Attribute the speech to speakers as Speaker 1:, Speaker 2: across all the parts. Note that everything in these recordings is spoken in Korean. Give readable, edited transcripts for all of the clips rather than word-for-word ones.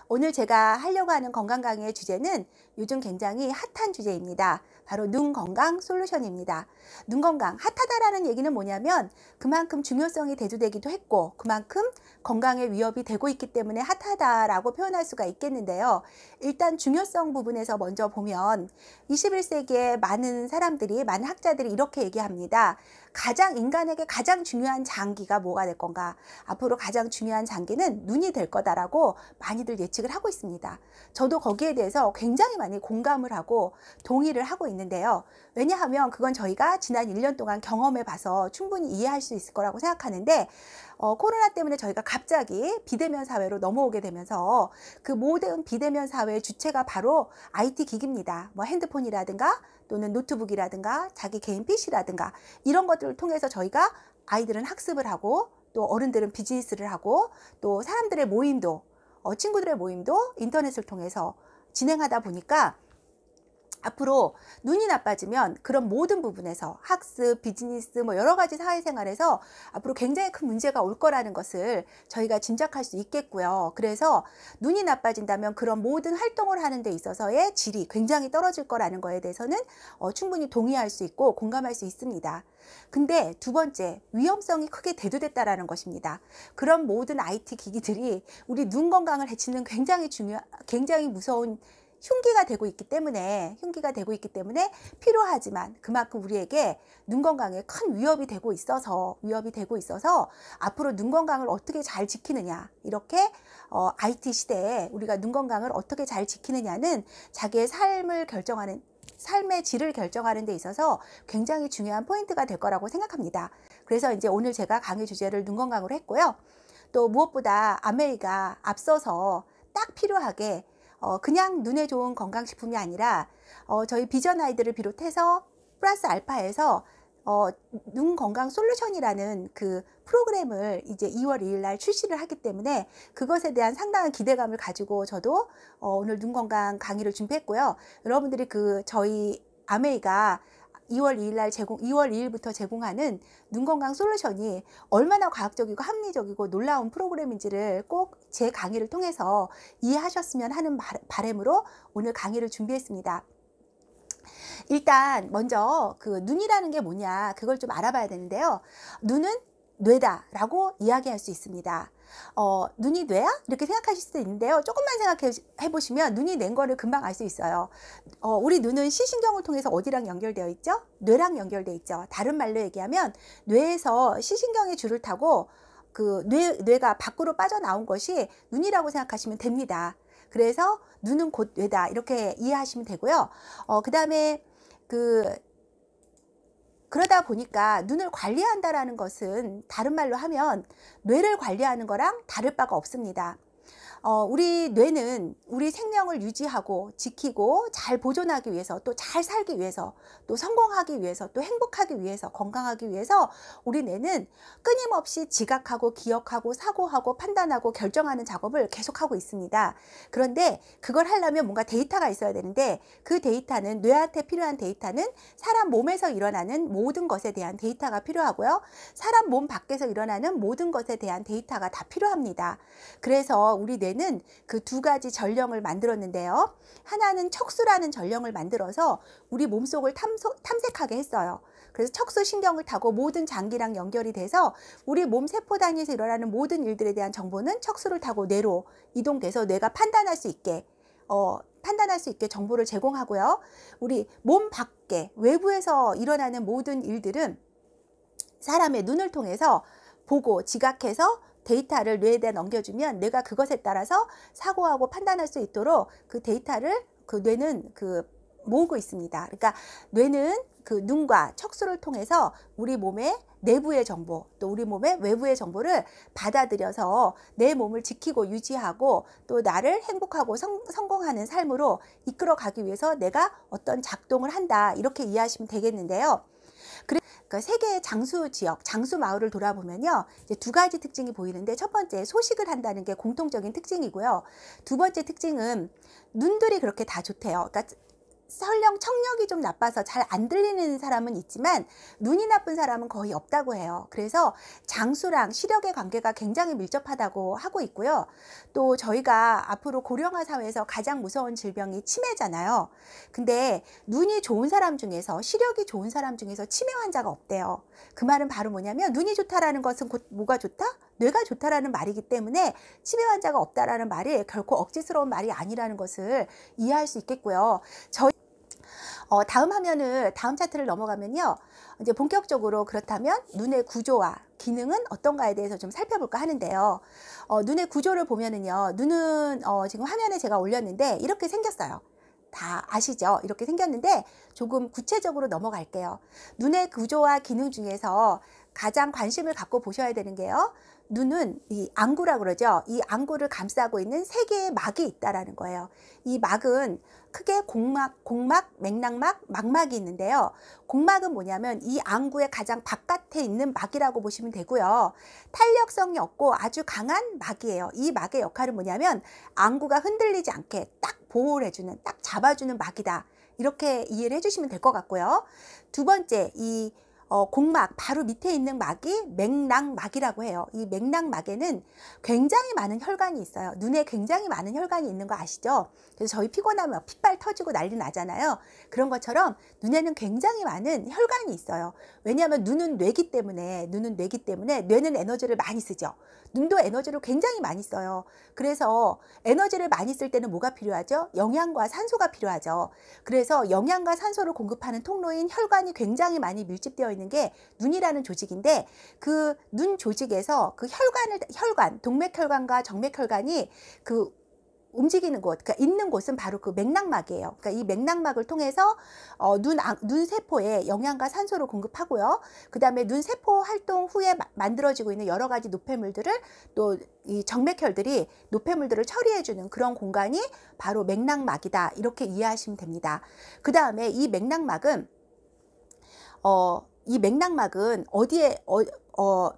Speaker 1: 오늘 제가 하려고 하는 건강 강의의 주제는 요즘 굉장히 핫한 주제입니다. 바로 눈 건강 솔루션입니다. 눈 건강, 핫하다라는 얘기는 뭐냐면 그만큼 중요성이 대두되기도 했고 그만큼 건강에 위협이 되고 있기 때문에 핫하다라고 표현할 수가 있겠는데요. 일단 중요성 부분에서 먼저 보면 21세기에 많은 사람들이, 많은 학자들이 이렇게 얘기합니다. 인간에게 가장 중요한 장기가 뭐가 될 건가? 앞으로 가장 중요한 장기는 눈이 될 거다라고 많이들 예측을 하고 있습니다. 저도 거기에 대해서 굉장히 많이 공감을 하고 동의를 하고 있는데요. 왜냐하면 그건 저희가 지난 1년 동안 경험해 봐서 충분히 이해할 수 있을 거라고 생각하는데 코로나 때문에 저희가 갑자기 비대면 사회로 넘어오게 되면서 그 모든 비대면 사회의 주체가 바로 IT 기기입니다. 뭐 핸드폰이라든가 또는 노트북이라든가 자기 개인 PC라든가 이런 것들을 통해서 저희가 아이들은 학습을 하고 또 어른들은 비즈니스를 하고 또 사람들의 모임도 친구들의 모임도 인터넷을 통해서 진행하다 보니까 앞으로 눈이 나빠지면 그런 모든 부분에서 학습, 비즈니스, 뭐 여러 가지 사회생활에서 앞으로 굉장히 큰 문제가 올 거라는 것을 저희가 짐작할 수 있겠고요. 그래서 눈이 나빠진다면 그런 모든 활동을 하는 데 있어서의 질이 굉장히 떨어질 거라는 거에 대해서는 충분히 동의할 수 있고 공감할 수 있습니다. 근데 두 번째, 위험성이 크게 대두됐다라는 것입니다. 그런 모든 IT 기기들이 우리 눈 건강을 해치는 굉장히 무서운 흉기가 되고 있기 때문에 필요하지만 그만큼 우리에게 눈 건강에 큰 위협이 되고 있어서 앞으로 눈 건강을 어떻게 잘 지키느냐, 이렇게 IT 시대에 우리가 눈 건강을 어떻게 잘 지키느냐는 자기의 삶의 질을 결정하는 데 있어서 굉장히 중요한 포인트가 될 거라고 생각합니다. 그래서 이제 오늘 제가 강의 주제를 눈 건강으로 했고요. 또 무엇보다 아메이가 앞서서 딱 필요하게 그냥 눈에 좋은 건강식품이 아니라 저희 비전 아이들을 비롯해서 플러스 알파에서 눈 건강 솔루션이라는 그 프로그램을 이제 2월 2일 날 출시를 하기 때문에 그것에 대한 상당한 기대감을 가지고 저도 오늘 눈 건강 강의를 준비했고요. 여러분들이 저희 아메이가 2월 2일부터 제공하는 눈 건강 솔루션이 얼마나 과학적이고 합리적이고 놀라운 프로그램인지를 꼭 제 강의를 통해서 이해하셨으면 하는 바람으로 오늘 강의를 준비했습니다. 일단 먼저 그 눈이라는 게 뭐냐, 그걸 좀 알아봐야 되는데요. 눈은 뇌다라고 이야기할 수 있습니다. 눈이 뇌야? 이렇게 생각하실 수도 있는데요. 조금만 생각해 보시면 눈이 낸 거를 금방 알 수 있어요. 우리 눈은 시신경을 통해서 어디랑 연결되어 있죠? 뇌랑 연결되어 있죠. 다른 말로 얘기하면 뇌에서 시신경의 줄을 타고 그 뇌가 밖으로 빠져나온 것이 눈이라고 생각하시면 됩니다. 그래서 눈은 곧 뇌다, 이렇게 이해하시면 되고요. 그 다음에 그러다 보니까 눈을 관리한다라는 것은 다른 말로 하면 뇌를 관리하는 거랑 다를 바가 없습니다. 우리 뇌는 우리 생명을 유지하고 지키고 잘 보존하기 위해서, 또 잘 살기 위해서, 또 성공하기 위해서, 또 행복하기 위해서, 건강하기 위해서 우리 뇌는 끊임없이 지각하고 기억하고 사고하고 판단하고 결정하는 작업을 계속하고 있습니다. 그런데 그걸 하려면 뭔가 데이터가 있어야 되는데 그 데이터는, 뇌한테 필요한 데이터는 사람 몸에서 일어나는 모든 것에 대한 데이터가 필요하고요. 사람 몸 밖에서 일어나는 모든 것에 대한 데이터가 다 필요합니다. 그래서 우리 뇌는 그 두 가지 전령을 만들었는데요. 하나는 척수라는 전령을 만들어서 우리 몸속을 탐색하게 했어요. 그래서 척수 신경을 타고 모든 장기랑 연결이 돼서 우리 몸 세포 단위에서 일어나는 모든 일들에 대한 정보는 척수를 타고 뇌로 이동돼서 뇌가 판단할 수 있게 정보를 제공하고요. 우리 몸 밖에, 외부에서 일어나는 모든 일들은 사람의 눈을 통해서 보고 지각해서 데이터를 뇌에다 넘겨주면 뇌가 그것에 따라서 사고하고 판단할 수 있도록 그 데이터를 뇌는 모으고 있습니다. 그러니까 뇌는 그 눈과 척수를 통해서 우리 몸의 내부의 정보, 또 우리 몸의 외부의 정보를 받아들여서 내 몸을 지키고 유지하고 또 나를 행복하고 성공하는 삶으로 이끌어가기 위해서 내가 어떤 작동을 한다, 이렇게 이해하시면 되겠는데요. 그러니까 세계의 장수 지역, 장수 마을을 돌아보면요, 이제 두 가지 특징이 보이는데, 첫 번째, 소식을 한다는 게 공통적인 특징이고요. 두 번째 특징은 눈들이 그렇게 다 좋대요. 그러니까 설령 청력이 좀 나빠서 잘 안 들리는 사람은 있지만 눈이 나쁜 사람은 거의 없다고 해요. 그래서 장수랑 시력의 관계가 굉장히 밀접하다고 하고 있고요. 또 저희가 앞으로 고령화 사회에서 가장 무서운 질병이 치매잖아요. 근데 눈이 좋은 사람 중에서, 시력이 좋은 사람 중에서 치매 환자가 없대요. 그 말은 바로 뭐냐면, 눈이 좋다라는 것은 곧 뭐가 좋다? 뇌가 좋다라는 말이기 때문에 치매 환자가 없다라는 말이 결코 억지스러운 말이 아니라는 것을 이해할 수 있겠고요. 다음 차트를 넘어가면요. 이제 본격적으로 그렇다면 눈의 구조와 기능은 어떤가에 대해서 좀 살펴볼까 하는데요. 눈의 구조를 보면은요. 눈은 지금 화면에 제가 올렸는데 이렇게 생겼어요. 다 아시죠? 이렇게 생겼는데 조금 구체적으로 넘어갈게요. 눈의 구조와 기능 중에서 가장 관심을 갖고 보셔야 되는 게요. 눈은 이 안구라고 그러죠. 이 안구를 감싸고 있는 세 개의 막이 있다라는 거예요. 이 막은 크게 공막, 맥락막, 망막이 있는데요. 공막은 뭐냐면 이 안구의 가장 바깥에 있는 막이라고 보시면 되고요. 탄력성이 없고 아주 강한 막이에요. 이 막의 역할은 뭐냐면 안구가 흔들리지 않게 딱 보호를 해주는, 딱 잡아주는 막이다. 이렇게 이해를 해주시면 될 것 같고요. 두 번째, 이 공막 바로 밑에 있는 막이 맥락막이라고 해요. 이 맥락막에는 굉장히 많은 혈관이 있어요. 눈에 굉장히 많은 혈관이 있는 거 아시죠? 그래서 저희 피곤하면 핏발 터지고 난리 나잖아요. 그런 것처럼 눈에는 굉장히 많은 혈관이 있어요. 왜냐하면 눈은 뇌기 때문에 뇌는 에너지를 많이 쓰죠. 눈도 에너지를 굉장히 많이 써요. 그래서 에너지를 많이 쓸 때는 뭐가 필요하죠? 영양과 산소가 필요하죠. 그래서 영양과 산소를 공급하는 통로인 혈관이 굉장히 많이 밀집되어 있는 게 눈이라는 조직인데, 그 눈 조직에서 그 혈관, 동맥혈관과 정맥혈관이 그 움직이는 곳, 그러니까 있는 곳은 바로 그 맥락막이에요. 그러니까 이 맥락막을 통해서 눈 세포에 영양과 산소를 공급하고요. 그 다음에 눈 세포 활동 후에 만들어지고 있는 여러 가지 노폐물들을 또 이 정맥혈들이 노폐물들을 처리해주는 그런 공간이 바로 맥락막이다. 이렇게 이해하시면 됩니다. 그 다음에 이 맥락막은 어디에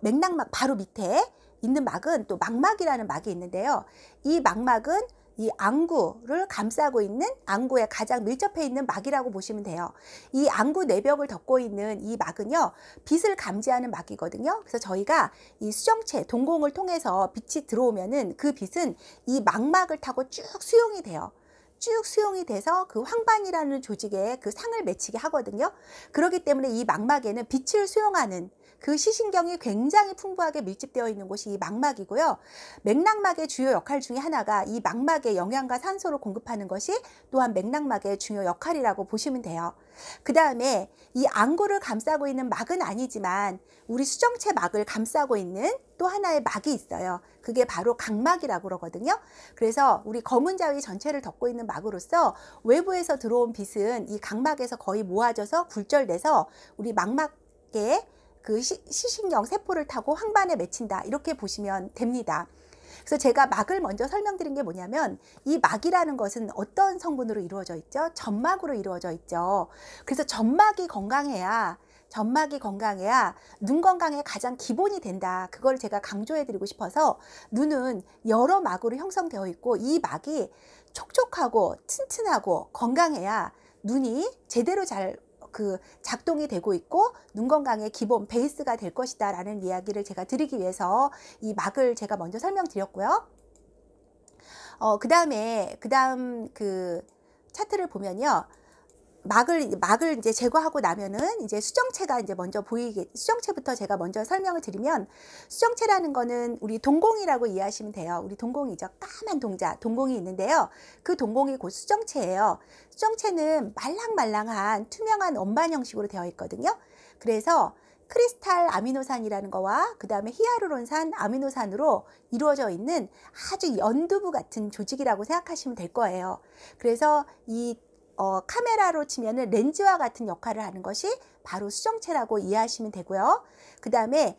Speaker 1: 맥락막 바로 밑에 있는 막은 또 망막이라는 막이 있는데요. 이 망막은 이 안구를 감싸고 있는, 안구에 가장 밀접해 있는 막이라고 보시면 돼요. 이 안구 내벽을 덮고 있는 이 막은요, 빛을 감지하는 막이거든요. 그래서 저희가 이 수정체, 동공을 통해서 빛이 들어오면은 그 빛은 이 망막을 타고 쭉 수용이 돼요. 쭉 수용이 돼서 그 황반이라는 조직에 그 상을 맺히게 하거든요. 그렇기 때문에 이 망막에는 빛을 수용하는 그 시신경이 굉장히 풍부하게 밀집되어 있는 곳이 이 망막이고요. 맥락막의 주요 역할 중에 하나가 이 망막에 영양과 산소를 공급하는 것이 또한 맥락막의 중요 역할이라고 보시면 돼요. 그 다음에 이 안구를 감싸고 있는 막은 아니지만 우리 수정체 막을 감싸고 있는 또 하나의 막이 있어요. 그게 바로 각막이라고 그러거든요. 그래서 우리 검은 자위 전체를 덮고 있는 막으로서 외부에서 들어온 빛은 이 각막에서 거의 모아져서 굴절돼서 우리 망막에 그 시신경 세포를 타고 황반에 맺힌다. 이렇게 보시면 됩니다. 그래서 제가 막을 먼저 설명드린 게 뭐냐면, 이 막이라는 것은 어떤 성분으로 이루어져 있죠? 점막으로 이루어져 있죠. 그래서 점막이 건강해야 눈 건강의 가장 기본이 된다. 그걸 제가 강조해 드리고 싶어서, 눈은 여러 막으로 형성되어 있고 이 막이 촉촉하고 튼튼하고 건강해야 눈이 제대로 잘 작동이 되고 있고 눈 건강의 기본 베이스가 될 것이다 라는 이야기를 제가 드리기 위해서 이 막을 제가 먼저 설명드렸고요. 그다음 그 차트를 보면요. 막을 이제 제거하고 나면은 이제 수정체가 이제 먼저 수정체부터 제가 먼저 설명을 드리면, 수정체라는 거는 우리 동공이라고 이해하시면 돼요. 우리 동공이죠. 까만 동공이 있는데요. 그 동공이 곧 수정체예요. 수정체는 말랑말랑한 투명한 원반 형식으로 되어 있거든요. 그래서 크리스탈 아미노산이라는 거와 그 다음에 히아루론산 아미노산으로 이루어져 있는 아주 연두부 같은 조직이라고 생각하시면 될 거예요. 그래서 이 카메라로 치면은 렌즈와 같은 역할을 하는 것이 바로 수정체라고 이해하시면 되고요. 그 다음에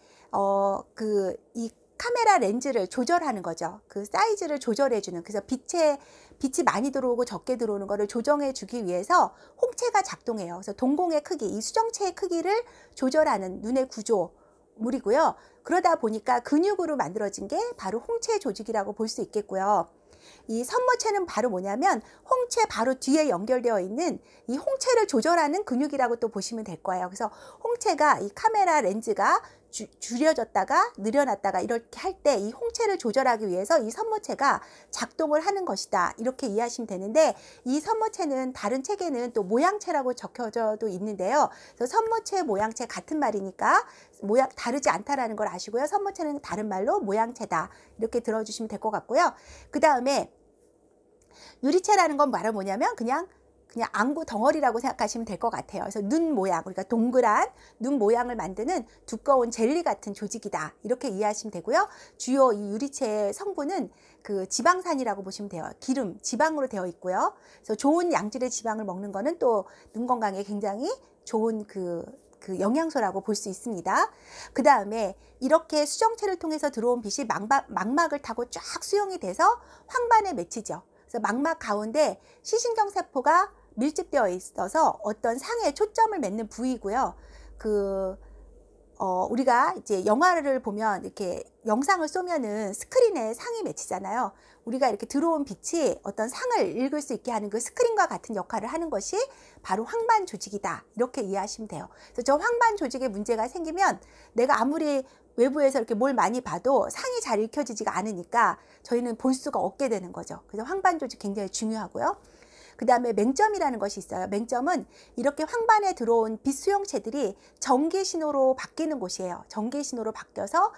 Speaker 1: 이 카메라 렌즈를 조절하는 거죠. 그 사이즈를 조절해주는, 그래서 빛이 많이 들어오고 적게 들어오는 거를 조정해 주기 위해서 홍채가 작동해요. 그래서 동공의 크기, 이 수정체의 크기를 조절하는 눈의 구조물이고요. 그러다 보니까 근육으로 만들어진 게 바로 홍채 조직이라고 볼 수 있겠고요. 이 선모체는 바로 뭐냐면 홍채 바로 뒤에 연결되어 있는 이 홍채를 조절하는 근육이라고 또 보시면 될 거예요. 그래서 홍채가 이 카메라 렌즈가 줄여졌다가 늘어났다가 이렇게 할 때 이 홍채를 조절하기 위해서 이 선모체가 작동을 하는 것이다. 이렇게 이해하시면 되는데, 이 선모체는 다른 책에는 또 모양체라고 적혀져도 있는데요. 그래서 선모체, 모양체 같은 말이니까 모양 다르지 않다라는 걸 아시고요. 선모체는 다른 말로 모양체다. 이렇게 들어주시면 될 것 같고요. 그 다음에 유리체라는 건 바로 뭐냐면 그냥 안구 덩어리라고 생각하시면 될 것 같아요. 그래서 눈 모양, 우리가 동그란 눈 모양을 만드는 두꺼운 젤리 같은 조직이다. 이렇게 이해하시면 되고요. 주요 이 유리체의 성분은 그 지방산이라고 보시면 돼요. 기름, 지방으로 되어 있고요. 그래서 좋은 양질의 지방을 먹는 거는 또 눈 건강에 굉장히 좋은 그 영양소라고 볼 수 있습니다. 그 다음에 이렇게 수정체를 통해서 들어온 빛이 망막을 타고 쫙 수용이 돼서 황반에 맺히죠. 그래서 망막 가운데 시신경 세포가 밀집되어 있어서 어떤 상에 초점을 맺는 부위고요. 우리가 이제 영화를 보면 이렇게 영상을 쏘면은 스크린에 상이 맺히잖아요. 우리가 이렇게 들어온 빛이 어떤 상을 읽을 수 있게 하는 그 스크린과 같은 역할을 하는 것이 바로 황반 조직이다. 이렇게 이해하시면 돼요. 그래서 저 황반 조직에 문제가 생기면 내가 아무리 외부에서 이렇게 뭘 많이 봐도 상이 잘 읽혀지지가 않으니까 저희는 볼 수가 없게 되는 거죠. 그래서 황반 조직 굉장히 중요하고요. 그 다음에 맹점이라는 것이 있어요. 맹점은 이렇게 황반에 들어온 빛 수용체들이 전기 신호로 바뀌는 곳이에요. 전기 신호로 바뀌어서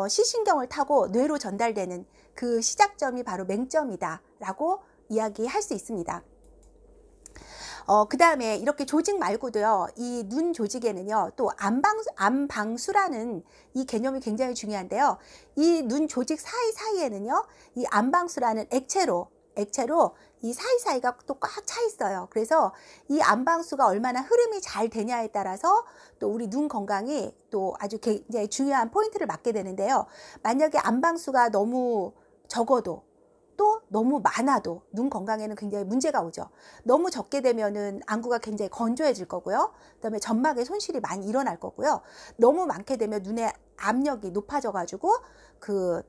Speaker 1: 시신경을 타고 뇌로 전달되는 그 시작점이 바로 맹점이다 라고 이야기할 수 있습니다. 그 다음에 이렇게 조직 말고도요, 이 눈 조직에는요, 또 안방수라는 이 개념이 굉장히 중요한데요. 이 눈 조직 사이사이에는요, 이 안방수라는 액체로 이 사이사이가 또 꽉 차 있어요. 그래서 이 안방수가 얼마나 흐름이 잘 되냐에 따라서 또 우리 눈 건강이 또 아주 굉장히 중요한 포인트를 맞게 되는데요. 만약에 안방수가 너무 적어도 또 너무 많아도 눈 건강에는 굉장히 문제가 오죠. 너무 적게 되면은 안구가 굉장히 건조해질 거고요. 그다음에 점막에 손실이 많이 일어날 거고요. 너무 많게 되면 눈의 압력이 높아져 가지고 그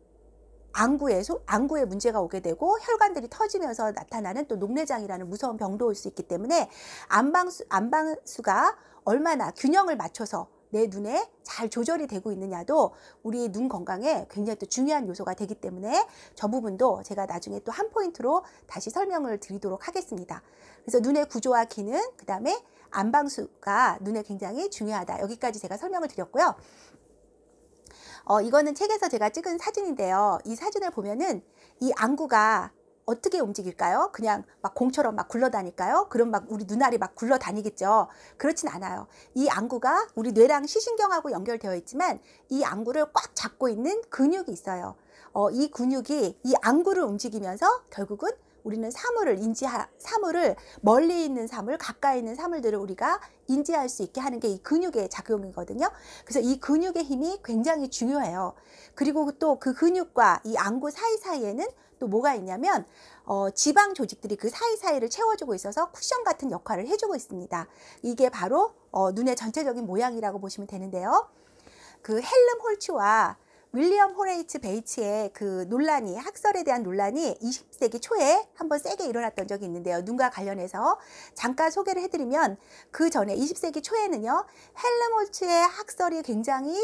Speaker 1: 안구에 문제가 오게 되고 혈관들이 터지면서 나타나는 또 녹내장이라는 무서운 병도 올 수 있기 때문에 안방수가 얼마나 균형을 맞춰서 내 눈에 잘 조절이 되고 있느냐도 우리 눈 건강에 굉장히 또 중요한 요소가 되기 때문에 저 부분도 제가 나중에 또 한 포인트로 다시 설명을 드리도록 하겠습니다. 그래서 눈의 구조와 기능, 그 다음에 안방수가 눈에 굉장히 중요하다. 여기까지 제가 설명을 드렸고요. 이거는 책에서 제가 찍은 사진인데요. 이 사진을 보면은 이 안구가 어떻게 움직일까요? 그냥 막 공처럼 막 굴러다닐까요? 그럼 막 우리 눈알이 막 굴러다니겠죠. 그렇진 않아요. 이 안구가 우리 뇌랑 시신경하고 연결되어 있지만 이 안구를 꽉 잡고 있는 근육이 있어요. 이 근육이 이 안구를 움직이면서 결국은 우리는 사물을 멀리 있는 사물, 가까이 있는 사물들을 우리가 인지할 수 있게 하는 게 이 근육의 작용이거든요. 그래서 이 근육의 힘이 굉장히 중요해요. 그리고 또 그 근육과 이 안구 사이사이에는 또 뭐가 있냐면 지방 조직들이 그 사이사이를 채워주고 있어서 쿠션 같은 역할을 해주고 있습니다. 이게 바로 눈의 전체적인 모양이라고 보시면 되는데요. 그 헬름 홀츠와 윌리엄 호레이츠 베이츠의 그 논란이, 학설에 대한 논란이 20세기 초에 한번 세게 일어났던 적이 있는데요. 눈과 관련해서 잠깐 소개를 해드리면, 그 전에 20세기 초에는요, 헬름 홀츠의 학설이 굉장히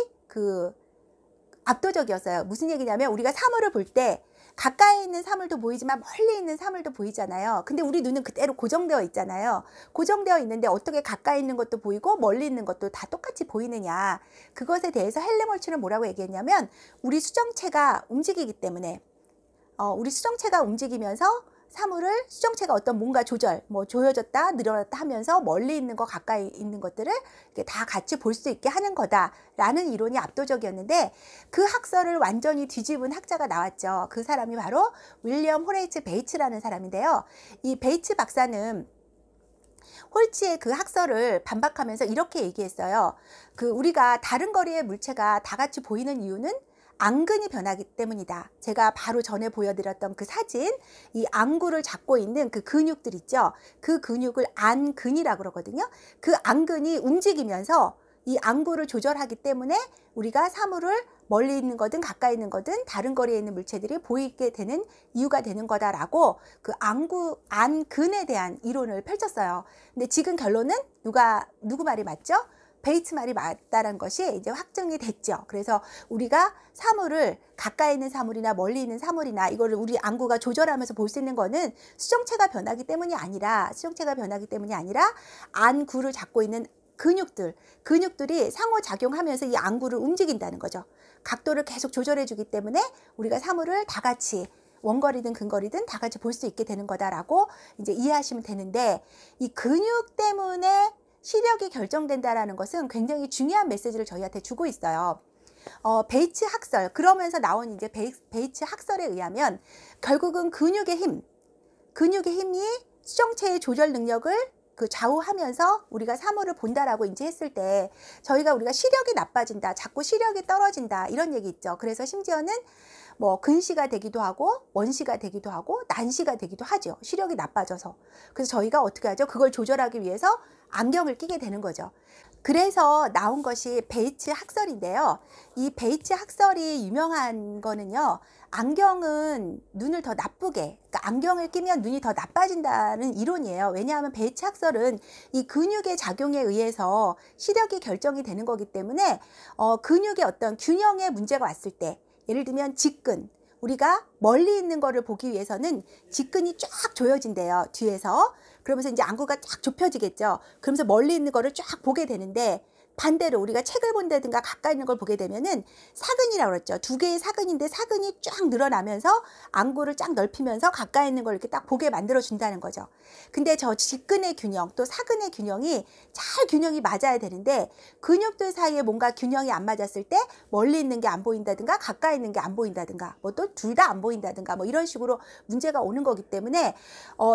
Speaker 1: 압도적이었어요. 무슨 얘기냐면, 우리가 사물을 볼 때 가까이 있는 사물도 보이지만 멀리 있는 사물도 보이잖아요. 근데 우리 눈은 그대로 고정되어 있잖아요. 고정되어 있는데 어떻게 가까이 있는 것도 보이고 멀리 있는 것도 다 똑같이 보이느냐. 그것에 대해서 헬름 홀츠는 뭐라고 얘기했냐면, 우리 수정체가 움직이기 때문에 우리 수정체가 움직이면서 수정체가 어떤 뭔가 조여졌다 늘어났다 하면서 멀리 있는 거 가까이 있는 것들을 이렇게 다 같이 볼 수 있게 하는 거다라는 이론이 압도적이었는데, 그 학설을 완전히 뒤집은 학자가 나왔죠. 그 사람이 바로 윌리엄 호레이츠 베이츠라는 사람인데요. 이 베이츠 박사는 홀츠의 그 학설을 반박하면서 이렇게 얘기했어요. 우리가 다른 거리의 물체가 다 같이 보이는 이유는 안근이 변하기 때문이다. 제가 바로 전에 보여드렸던 그 사진, 이 안구를 잡고 있는 그 근육들 있죠. 그 근육을 안근이라고 그러거든요. 그 안근이 움직이면서 이 안구를 조절하기 때문에 우리가 사물을 멀리 있는 거든 가까이 있는 거든 다른 거리에 있는 물체들이 보이게 되는 이유가 되는 거다라고 그 안근에 대한 이론을 펼쳤어요. 근데 지금 결론은 누구 말이 맞죠? 베이츠 말이 맞다는 것이 이제 확정이 됐죠. 그래서 우리가 사물을 가까이 있는 사물이나 멀리 있는 사물이나 이거를 우리 안구가 조절하면서 볼 수 있는 거는 수정체가 변하기 때문이 아니라 안구를 잡고 있는 근육들이 상호작용하면서 이 안구를 움직인다는 거죠. 각도를 계속 조절해 주기 때문에 우리가 사물을 다 같이 원거리든 근거리든 다 같이 볼 수 있게 되는 거다라고 이제 이해하시면 되는데, 이 근육 때문에 시력이 결정된다라는 것은 굉장히 중요한 메시지를 저희한테 주고 있어요. 베이츠 학설, 그러면서 나온 이제 베이츠 학설에 의하면 결국은 근육의 힘이 수정체의 조절 능력을 좌우하면서 우리가 사물을 본다라고 인지했을 때 우리가 시력이 나빠진다, 자꾸 시력이 떨어진다 이런 얘기 있죠. 그래서 심지어는 뭐 근시가 되기도 하고 원시가 되기도 하고 난시가 되기도 하죠. 시력이 나빠져서. 그래서 저희가 어떻게 하죠? 그걸 조절하기 위해서 안경을 끼게 되는 거죠. 그래서 나온 것이 베이츠 학설인데요. 이 베이츠 학설이 유명한 거는요, 안경은 눈을 더 나쁘게, 그러니까 안경을 끼면 눈이 더 나빠진다는 이론이에요. 왜냐하면 베이츠 학설은 이 근육의 작용에 의해서 시력이 결정이 되는 거기 때문에 근육의 어떤 균형에 문제가 왔을 때, 예를 들면 직근, 우리가 멀리 있는 거를 보기 위해서는 직근이 쫙 조여진대요, 뒤에서. 그러면서 이제 안구가 쫙 좁혀지겠죠. 그러면서 멀리 있는 거를 쫙 보게 되는데, 반대로 우리가 책을 본다든가 가까이 있는 걸 보게 되면은 사근이라고 그랬죠. 두 개의 사근인데 사근이 쫙 늘어나면서 안구를 쫙 넓히면서 가까이 있는 걸 이렇게 딱 보게 만들어 준다는 거죠. 근데 저 직근의 균형 또 사근의 균형이 잘 균형이 맞아야 되는데, 근육들 사이에 뭔가 균형이 안 맞았을 때 멀리 있는 게 안 보인다든가 가까이 있는 게 안 보인다든가 뭐 또 둘 다 안 보인다든가 뭐 이런 식으로 문제가 오는 거기 때문에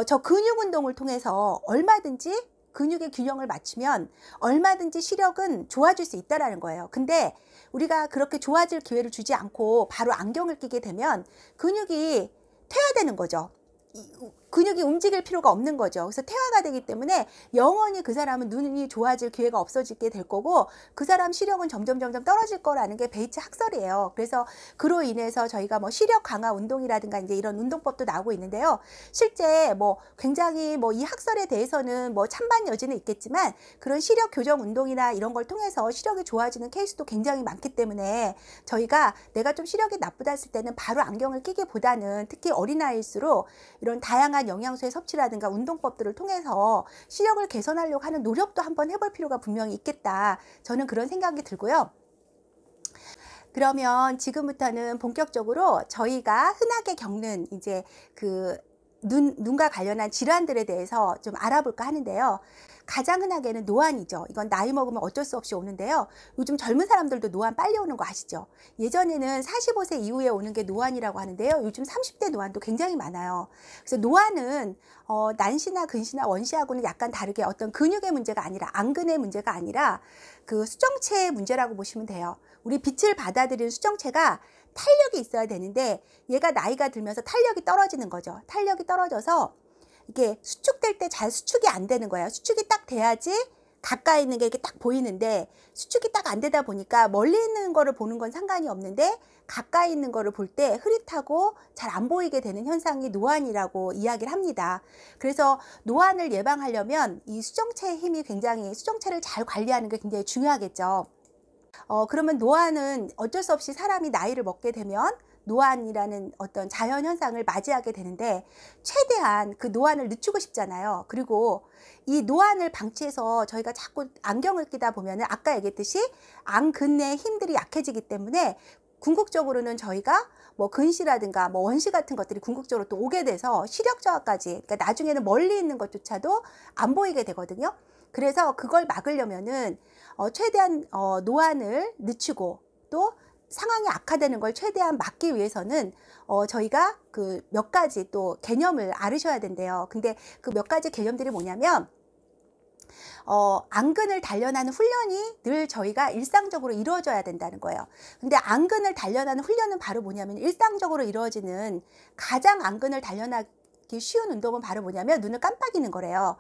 Speaker 1: 저 근육 운동을 통해서 얼마든지 근육의 균형을 맞추면 얼마든지 시력은 좋아질 수 있다라는 거예요. 근데 우리가 그렇게 좋아질 기회를 주지 않고 바로 안경을 끼게 되면 근육이 퇴화되는 거죠. 근육이 움직일 필요가 없는 거죠. 그래서 퇴화가 되기 때문에 영원히 그 사람은 눈이 좋아질 기회가 없어지게 될 거고, 그 사람 시력은 점점 떨어질 거라는 게 베이츠 학설이에요. 그래서 그로 인해서 저희가 뭐 시력 강화 운동이라든가 이제 이런 운동법도 나오고 있는데요. 실제 뭐 굉장히 뭐 이 학설에 대해서는 뭐 찬반 여지는 있겠지만, 그런 시력 교정 운동이나 이런 걸 통해서 시력이 좋아지는 케이스도 굉장히 많기 때문에 저희가 내가 좀 시력이 나쁘다 했을 때는 바로 안경을 끼기보다는, 특히 어린아이일수록 이런 다양한 영양소의 섭취라든가 운동법들을 통해서 시력을 개선하려고 하는 노력도 한번 해볼 필요가 분명히 있겠다, 저는 그런 생각이 들고요. 그러면 지금부터는 본격적으로 저희가 흔하게 겪는 이제 눈과 관련한 질환들에 대해서 좀 알아볼까 하는데요. 가장 흔하게는 노안이죠. 이건 나이 먹으면 어쩔 수 없이 오는데요. 요즘 젊은 사람들도 노안 빨리 오는 거 아시죠? 예전에는 45세 이후에 오는 게 노안이라고 하는데요. 요즘 30대 노안도 굉장히 많아요. 그래서 노안은 난시나 근시나 원시하고는 약간 다르게 어떤 근육의 문제가 아니라, 안근의 문제가 아니라 그 수정체의 문제라고 보시면 돼요. 우리 빛을 받아들이는 수정체가 탄력이 있어야 되는데, 얘가 나이가 들면서 탄력이 떨어지는 거죠. 탄력이 떨어져서 이게 수축될 때 잘 수축이 안 되는 거예요. 수축이 딱 돼야지 가까이 있는 게 이렇게 딱 보이는데, 수축이 딱 안 되다 보니까 멀리 있는 거를 보는 건 상관이 없는데 가까이 있는 거를 볼 때 흐릿하고 잘 안 보이게 되는 현상이 노안이라고 이야기를 합니다. 그래서 노안을 예방하려면 이 수정체의 힘이 수정체를 잘 관리하는 게 굉장히 중요하겠죠. 그러면 노안은 어쩔 수 없이 사람이 나이를 먹게 되면 노안이라는 어떤 자연 현상을 맞이하게 되는데, 최대한 그 노안을 늦추고 싶잖아요. 그리고 이 노안을 방치해서 저희가 자꾸 안경을 끼다 보면은 아까 얘기했듯이 안근의 힘들이 약해지기 때문에 궁극적으로는 저희가 뭐 근시라든가 뭐 원시 같은 것들이 궁극적으로 또 오게 돼서 시력 저하까지, 그러니까 나중에는 멀리 있는 것조차도 안 보이게 되거든요. 그래서 그걸 막으려면은 최대한 노안을 늦추고 또 상황이 악화되는 걸 최대한 막기 위해서는 저희가 그 몇 가지 또 개념을 알으셔야 된대요. 근데 그 몇 가지 개념들이 뭐냐면, 안근을 단련하는 훈련이 늘 저희가 일상적으로 이루어져야 된다는 거예요. 근데 안근을 단련하는 훈련은 바로 뭐냐면, 일상적으로 이루어지는 가장 안근을 단련하기 쉬운 운동은 바로 뭐냐면 눈을 깜빡이는 거래요.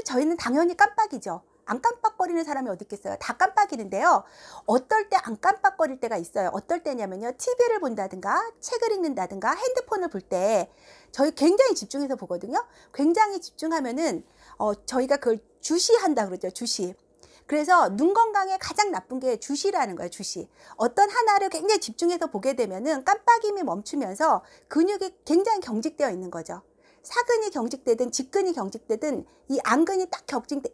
Speaker 1: 저희는 당연히 깜빡이죠. 안 깜빡거리는 사람이 어디 있겠어요? 다 깜빡이는데요. 어떨 때 안 깜빡거릴 때가 있어요. 어떨 때냐면요. TV를 본다든가 책을 읽는다든가 핸드폰을 볼 때 저희 굉장히 집중해서 보거든요. 굉장히 집중하면은 저희가 그걸 주시한다 그러죠. 주시. 그래서 눈 건강에 가장 나쁜 게 주시라는 거예요. 주시. 어떤 하나를 굉장히 집중해서 보게 되면은 깜빡임이 멈추면서 근육이 굉장히 경직되어 있는 거죠. 사근이 경직되든 직근이 경직되든 이 안근이 딱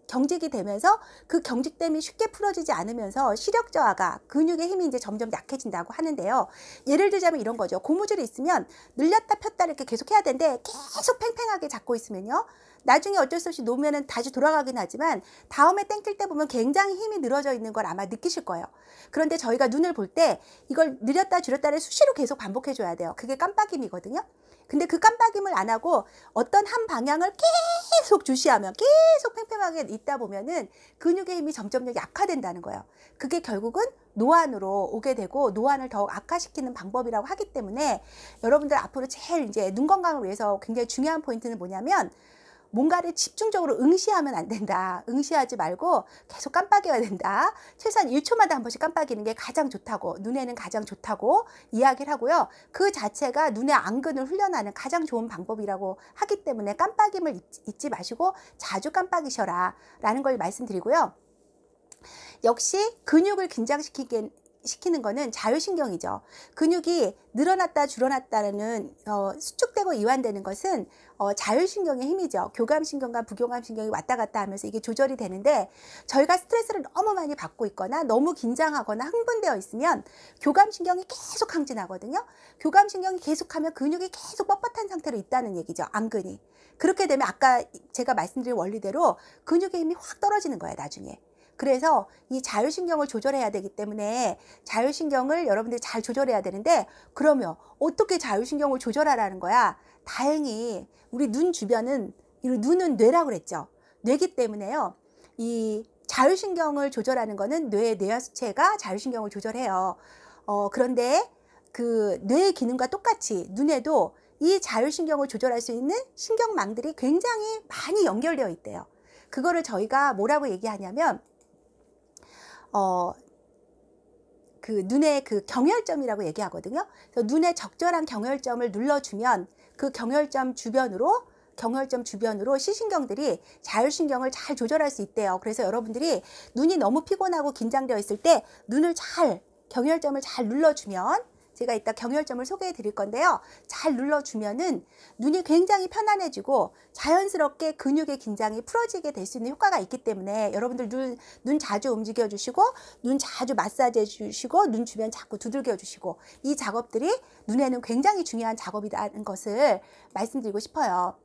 Speaker 1: 경직이 되면서 그 경직됨이 쉽게 풀어지지 않으면서 시력 저하가, 근육의 힘이 이제 점점 약해진다고 하는데요. 예를 들자면 이런 거죠. 고무줄이 있으면 늘렸다 폈다 이렇게 계속 해야 되는데 계속 팽팽하게 잡고 있으면요. 나중에 어쩔 수 없이 놓으면 다시 돌아가긴 하지만 다음에 땡길 때 보면 굉장히 힘이 늘어져 있는 걸 아마 느끼실 거예요. 그런데 저희가 눈을 볼 때 이걸 늘렸다 줄였다를 수시로 계속 반복해 줘야 돼요. 그게 깜빡임이거든요. 근데 그 깜빡임을 안 하고 어떤 한 방향을 계속 주시하면 계속 팽팽하게 있다 보면은 근육의 힘이 점점 약화된다는 거예요. 그게 결국은 노안으로 오게 되고 노안을 더욱 악화시키는 방법이라고 하기 때문에 여러분들 앞으로 제일 이제 눈 건강을 위해서 굉장히 중요한 포인트는 뭐냐면 뭔가를 집중적으로 응시하면 안 된다. 응시하지 말고 계속 깜빡여야 된다. 최소한 1초마다 한 번씩 깜빡이는 게 가장 좋다고, 눈에는 가장 좋다고 이야기를 하고요. 그 자체가 눈의 안근을 훈련하는 가장 좋은 방법이라고 하기 때문에 깜빡임을 잊지 마시고 자주 깜빡이셔라 라는 걸 말씀드리고요. 역시 근육을 긴장시키는 거는 자율신경이죠. 근육이 늘어났다 줄어났다는 수축되고 이완되는 것은 자율신경의 힘이죠. 교감신경과 부교감신경이 왔다 갔다 하면서 이게 조절이 되는데 저희가 스트레스를 너무 많이 받고 있거나 너무 긴장하거나 흥분되어 있으면 교감신경이 계속 항진하거든요. 교감신경이 계속하면 근육이 계속 뻣뻣한 상태로 있다는 얘기죠. 안근이. 그렇게 되면 아까 제가 말씀드린 원리대로 근육의 힘이 확 떨어지는 거예요. 나중에. 그래서 이 자율신경을 조절해야 되기 때문에 자율신경을 여러분들이 잘 조절해야 되는데 그러면 어떻게 자율신경을 조절하라는 거야? 다행히 우리 눈 주변은 눈은 뇌라고 그랬죠. 뇌기 때문에요. 이 자율신경을 조절하는 거는 뇌의 뇌하수체가 자율신경을 조절해요. 그런데 그 뇌의 기능과 똑같이 눈에도 이 자율신경을 조절할 수 있는 신경망들이 굉장히 많이 연결되어 있대요. 그거를 저희가 뭐라고 얘기하냐면 그 눈의 그 경혈점이라고 얘기하거든요. 그래서 눈에 적절한 경혈점을 눌러주면 그 경혈점 주변으로 시신경들이 자율신경을 잘 조절할 수 있대요. 그래서 여러분들이 눈이 너무 피곤하고 긴장되어 있을 때 눈을 경혈점을 잘 눌러주면 제가 이따 경혈점을 소개해 드릴 건데요. 잘 눌러주면은 눈이 굉장히 편안해지고 자연스럽게 근육의 긴장이 풀어지게 될 수 있는 효과가 있기 때문에 여러분들 눈 자주 움직여 주시고 눈 자주 마사지해 주시고 눈 주변 자꾸 두들겨 주시고 이 작업들이 눈에는 굉장히 중요한 작업이라는 것을 말씀드리고 싶어요.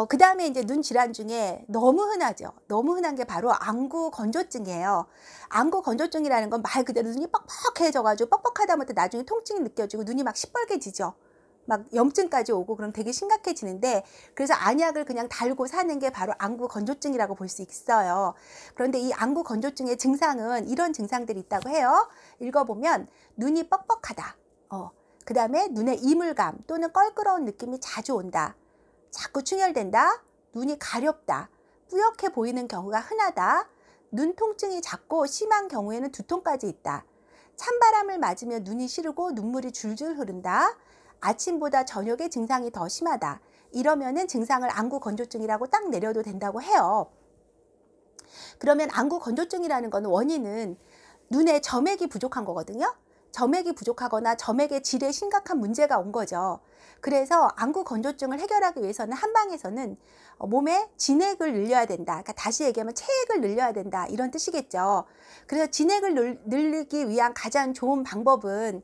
Speaker 1: 그 다음에 이제 눈 질환 중에 너무 흔하죠. 너무 흔한 게 바로 안구 건조증이에요. 안구 건조증이라는 건 말 그대로 눈이 뻑뻑해져가지고 뻑뻑하다 못해 나중에 통증이 느껴지고 눈이 막 시뻘개지죠. 막 염증까지 오고 그럼 되게 심각해지는데 그래서 안약을 그냥 달고 사는 게 바로 안구 건조증이라고 볼 수 있어요. 그런데 이 안구 건조증의 증상은 이런 증상들이 있다고 해요. 읽어보면 눈이 뻑뻑하다. 그 다음에 눈에 이물감 또는 껄끄러운 느낌이 자주 온다. 자꾸 충혈된다. 눈이 가렵다. 뿌옇게 보이는 경우가 흔하다. 눈 통증이 작고 심한 경우에는 두통까지 있다. 찬바람을 맞으면 눈이 시르고 눈물이 줄줄 흐른다. 아침보다 저녁에 증상이 더 심하다. 이러면은 증상을 안구 건조증이라고 딱 내려도 된다고 해요. 그러면 안구 건조증이라는 거는 원인은 눈에 점액이 부족한 거거든요. 점액이 부족하거나 점액의 질에 심각한 문제가 온 거죠. 그래서 안구 건조증을 해결하기 위해서는 한방에서는 몸에 진액을 늘려야 된다. 그러니까 다시 얘기하면 체액을 늘려야 된다. 이런 뜻이겠죠. 그래서 진액을 늘리기 위한 가장 좋은 방법은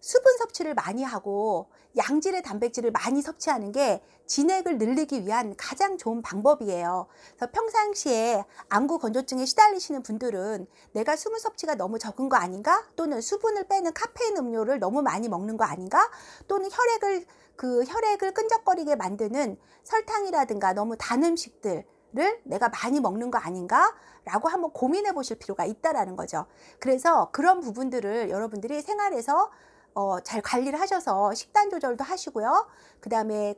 Speaker 1: 수분 섭취를 많이 하고 양질의 단백질을 많이 섭취하는 게 진액을 늘리기 위한 가장 좋은 방법이에요. 그래서 평상시에 안구 건조증에 시달리시는 분들은 내가 수분 섭취가 너무 적은 거 아닌가? 또는 수분을 빼는 카페인 음료를 너무 많이 먹는 거 아닌가? 또는 혈액을 끈적거리게 만드는 설탕이라든가 너무 단 음식들을 내가 많이 먹는 거 아닌가? 라고 한번 고민해 보실 필요가 있다라는 거죠. 그래서 그런 부분들을 여러분들이 생활에서 잘 관리를 하셔서 식단 조절도 하시고요. 그 다음에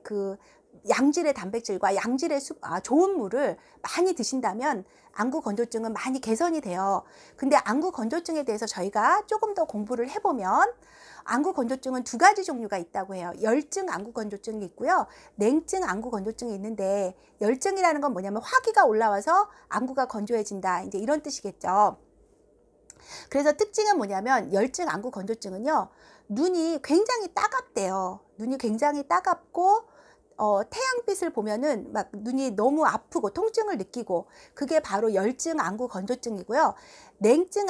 Speaker 1: 양질의 단백질과 양질의 좋은 물을 많이 드신다면 안구 건조증은 많이 개선이 돼요. 근데 안구 건조증에 대해서 저희가 조금 더 공부를 해보면 안구 건조증은 두 가지 종류가 있다고 해요. 열증 안구 건조증이 있고요. 냉증 안구 건조증이 있는데, 열증이라는 건 뭐냐면 화기가 올라와서 안구가 건조해진다, 이제 이런 뜻이겠죠. 그래서 특징은 뭐냐면 열증 안구 건조증은요, 눈이 굉장히 따갑대요. 눈이 굉장히 따갑고 태양빛을 보면은 막 눈이 너무 아프고 통증을 느끼고, 그게 바로 열증 안구 건조증이고요. 냉증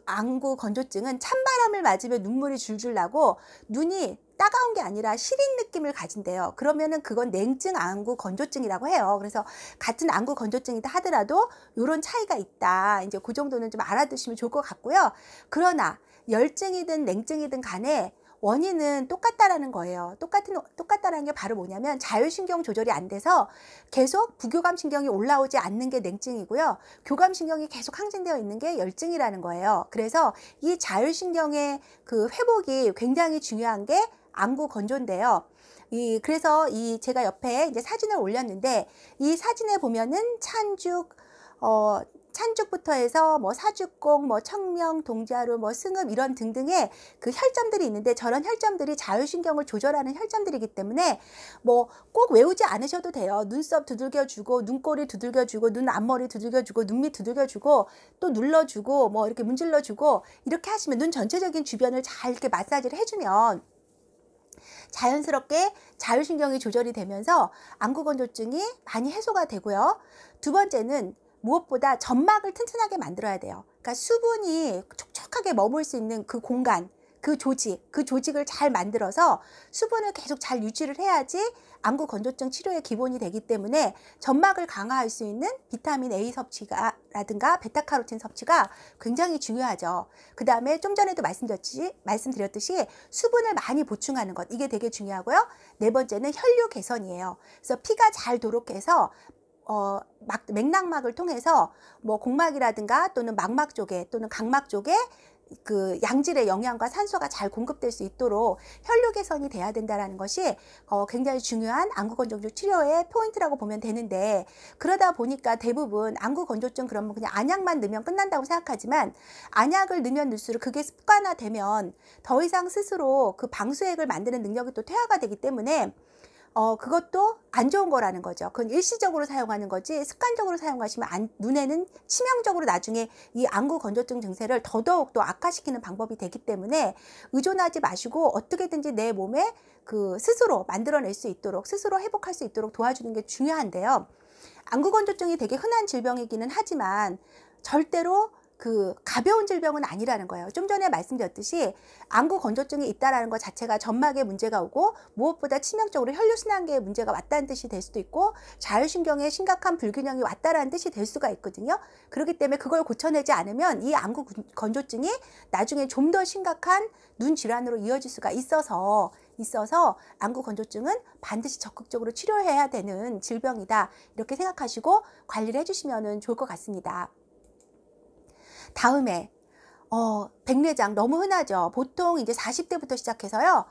Speaker 1: 안구 건조증은 찬바람을 맞으면 눈물이 줄줄 나고 눈이 따가운 게 아니라 시린 느낌을 가진대요. 그러면은 그건 냉증 안구 건조증이라고 해요. 그래서 같은 안구 건조증이다 하더라도 이런 차이가 있다, 이제 그 정도는 좀 알아두시면 좋을 것 같고요. 그러나 열증이든 냉증이든 간에 원인은 똑같다라는 거예요. 똑같다라는 게 바로 뭐냐면 자율신경 조절이 안 돼서 계속 부교감 신경이 올라오지 않는 게 냉증이고요. 교감 신경이 계속 항진되어 있는 게 열증이라는 거예요. 그래서 이 자율신경의 그 회복이 굉장히 중요한 게 안구 건조인데요. 그래서 제가 옆에 이제 사진을 올렸는데, 이 사진에 보면은 찬죽부터 해서 뭐 사죽공, 뭐 청명, 동자루, 뭐 승읍 이런 등등의 그 혈점들이 있는데, 저런 혈점들이 자율신경을 조절하는 혈점들이기 때문에 뭐 꼭 외우지 않으셔도 돼요. 눈썹 두들겨주고, 눈꼬리 두들겨주고, 눈 앞머리 두들겨주고, 눈밑 두들겨주고, 또 눌러주고, 뭐 이렇게 문질러주고, 이렇게 하시면 눈 전체적인 주변을 잘 이렇게 마사지를 해주면 자연스럽게 자율신경이 조절이 되면서 안구 건조증이 많이 해소가 되고요. 두 번째는 무엇보다 점막을 튼튼하게 만들어야 돼요. 그러니까 수분이 촉촉하게 머물 수 있는 그 공간, 그 조직을 잘 만들어서 수분을 계속 잘 유지를 해야지 안구 건조증 치료의 기본이 되기 때문에 점막을 강화할 수 있는 비타민 A 섭취라든가 베타카로틴 섭취가 굉장히 중요하죠. 그 다음에 좀 전에도 말씀드렸듯이 수분을 많이 보충하는 것, 이게 되게 중요하고요. 네 번째는 혈류 개선이에요. 그래서 피가 잘 도록해서 맥락막을 통해서 뭐 공막이라든가 또는 망막 쪽에 또는 각막 쪽에 그 양질의 영양과 산소가 잘 공급될 수 있도록 혈류 개선이 돼야 된다는 것이 굉장히 중요한 안구 건조증 치료의 포인트라고 보면 되는데, 그러다 보니까 대부분 안구 건조증 그러면 그냥 안약만 넣으면 끝난다고 생각하지만, 안약을 넣으면 넣을수록 그게 습관화되면 더 이상 스스로 그 방수액을 만드는 능력이 또 퇴화가 되기 때문에 그것도 안 좋은 거라는 거죠. 그건 일시적으로 사용하는 거지, 습관적으로 사용하시면 눈에는 치명적으로 나중에 이 안구 건조증 증세를 더더욱 또 악화시키는 방법이 되기 때문에 의존하지 마시고 어떻게든지 내 몸에 그 스스로 만들어낼 수 있도록, 스스로 회복할 수 있도록 도와주는 게 중요한데요. 안구 건조증이 되게 흔한 질병이기는 하지만 절대로 그 가벼운 질병은 아니라는 거예요. 좀 전에 말씀드렸듯이 안구 건조증이 있다라는 것 자체가 점막에 문제가 오고, 무엇보다 치명적으로 혈류순환계에 문제가 왔다는 뜻이 될 수도 있고, 자율신경에 심각한 불균형이 왔다라는 뜻이 될 수가 있거든요. 그렇기 때문에 그걸 고쳐내지 않으면 이 안구 건조증이 나중에 좀 더 심각한 눈 질환으로 이어질 수가 있어서 안구 건조증은 반드시 적극적으로 치료해야 되는 질병이다, 이렇게 생각하시고 관리를 해주시면 좋을 것 같습니다. 다음에 백내장 너무 흔하죠. 보통 이제 40대부터 시작해서요,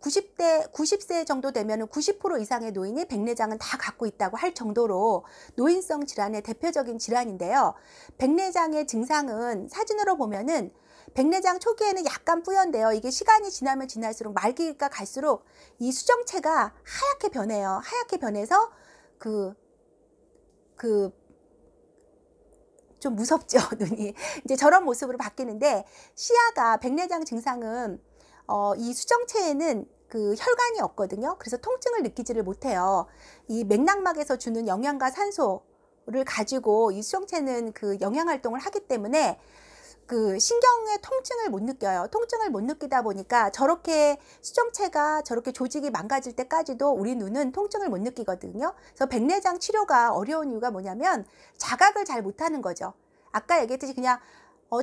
Speaker 1: 90세 정도 되면 90% 이상의 노인이 백내장은 다 갖고 있다고 할 정도로 노인성 질환의 대표적인 질환인데요. 백내장의 증상은 사진으로 보면은 백내장 초기에는 약간 뿌연데요. 이게 시간이 지나면 지날수록 말기가 갈수록 이 수정체가 하얗게 변해요. 하얗게 변해서 좀 무섭죠, 눈이. 이제 저런 모습으로 바뀌는데, 시야가, 백내장 증상은 이 수정체에는 그 혈관이 없거든요. 그래서 통증을 느끼지를 못해요. 이 맥락막에서 주는 영양과 산소를 가지고 이 수정체는 그 영양 활동을 하기 때문에 그 신경의 통증을 못 느껴요. 통증을 못 느끼다 보니까 저렇게 수정체가 저렇게 조직이 망가질 때까지도 우리 눈은 통증을 못 느끼거든요. 그래서 백내장 치료가 어려운 이유가 뭐냐면 자각을 잘 못하는 거죠. 아까 얘기했듯이 그냥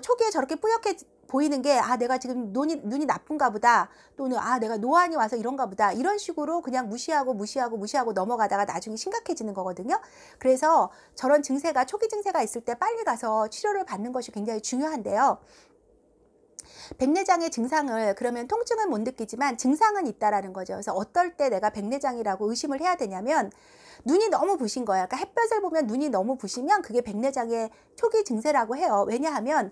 Speaker 1: 초기에 저렇게 뿌옇게 보이는 게 내가 지금 눈이 나쁜가 보다, 또는 내가 노안이 와서 이런가 보다, 이런 식으로 그냥 무시하고 넘어가다가 나중에 심각해지는 거거든요. 그래서 저런 증세가, 초기 증세가 있을 때 빨리 가서 치료를 받는 것이 굉장히 중요한데요. 백내장의 증상을 그러면 통증은 못 느끼지만 증상은 있다라는 거죠. 그래서 어떨 때 내가 백내장이라고 의심을 해야 되냐면 눈이 너무 부신 거예요. 그러니까 햇볕을 보면 눈이 너무 부시면 그게 백내장의 초기 증세라고 해요. 왜냐하면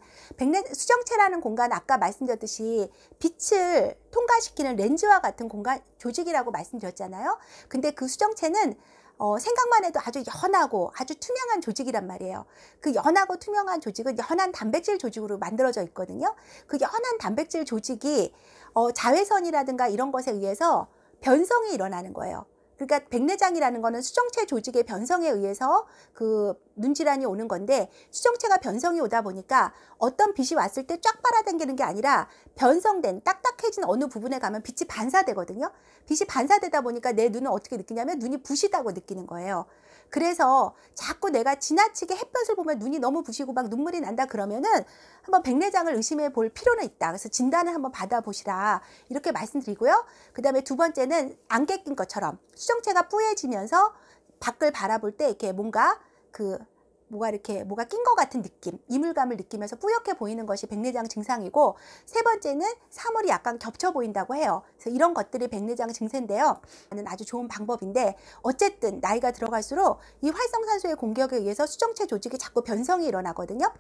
Speaker 1: 수정체라는 공간 아까 말씀드렸듯이 빛을 통과시키는 렌즈와 같은 공간 조직이라고 말씀드렸잖아요. 근데 그 수정체는 생각만 해도 아주 연하고 아주 투명한 조직이란 말이에요. 그 연하고 투명한 조직은 연한 단백질 조직으로 만들어져 있거든요. 그 연한 단백질 조직이 자외선이라든가 이런 것에 의해서 변성이 일어나는 거예요. 그러니까 백내장이라는 거는 수정체 조직의 변성에 의해서 그 눈질환이 오는 건데, 수정체가 변성이 오다 보니까 어떤 빛이 왔을 때 쫙 빨아당기는 게 아니라 변성된 딱딱해진 어느 부분에 가면 빛이 반사되거든요. 빛이 반사되다 보니까 내 눈은 어떻게 느끼냐면 눈이 부시다고 느끼는 거예요. 그래서 자꾸 내가 지나치게 햇볕을 보면 눈이 너무 부시고 막 눈물이 난다 그러면은 한번 백내장을 의심해 볼 필요는 있다. 그래서 진단을 한번 받아보시라, 이렇게 말씀드리고요. 그 다음에 두 번째는 안개 낀 것처럼 수정체가 뿌얘지면서 밖을 바라볼 때 이렇게 뭐가 낀 것 같은 느낌, 이물감을 느끼면서 뿌옇게 보이는 것이 백내장 증상이고, 세 번째는 사물이 약간 겹쳐 보인다고 해요. 그래서 이런 것들이 백내장 증세인데요. 아주 좋은 방법인데, 어쨌든 나이가 들어갈수록 이 활성산소의 공격에 의해서 수정체 조직이 자꾸 변성이 일어나거든요.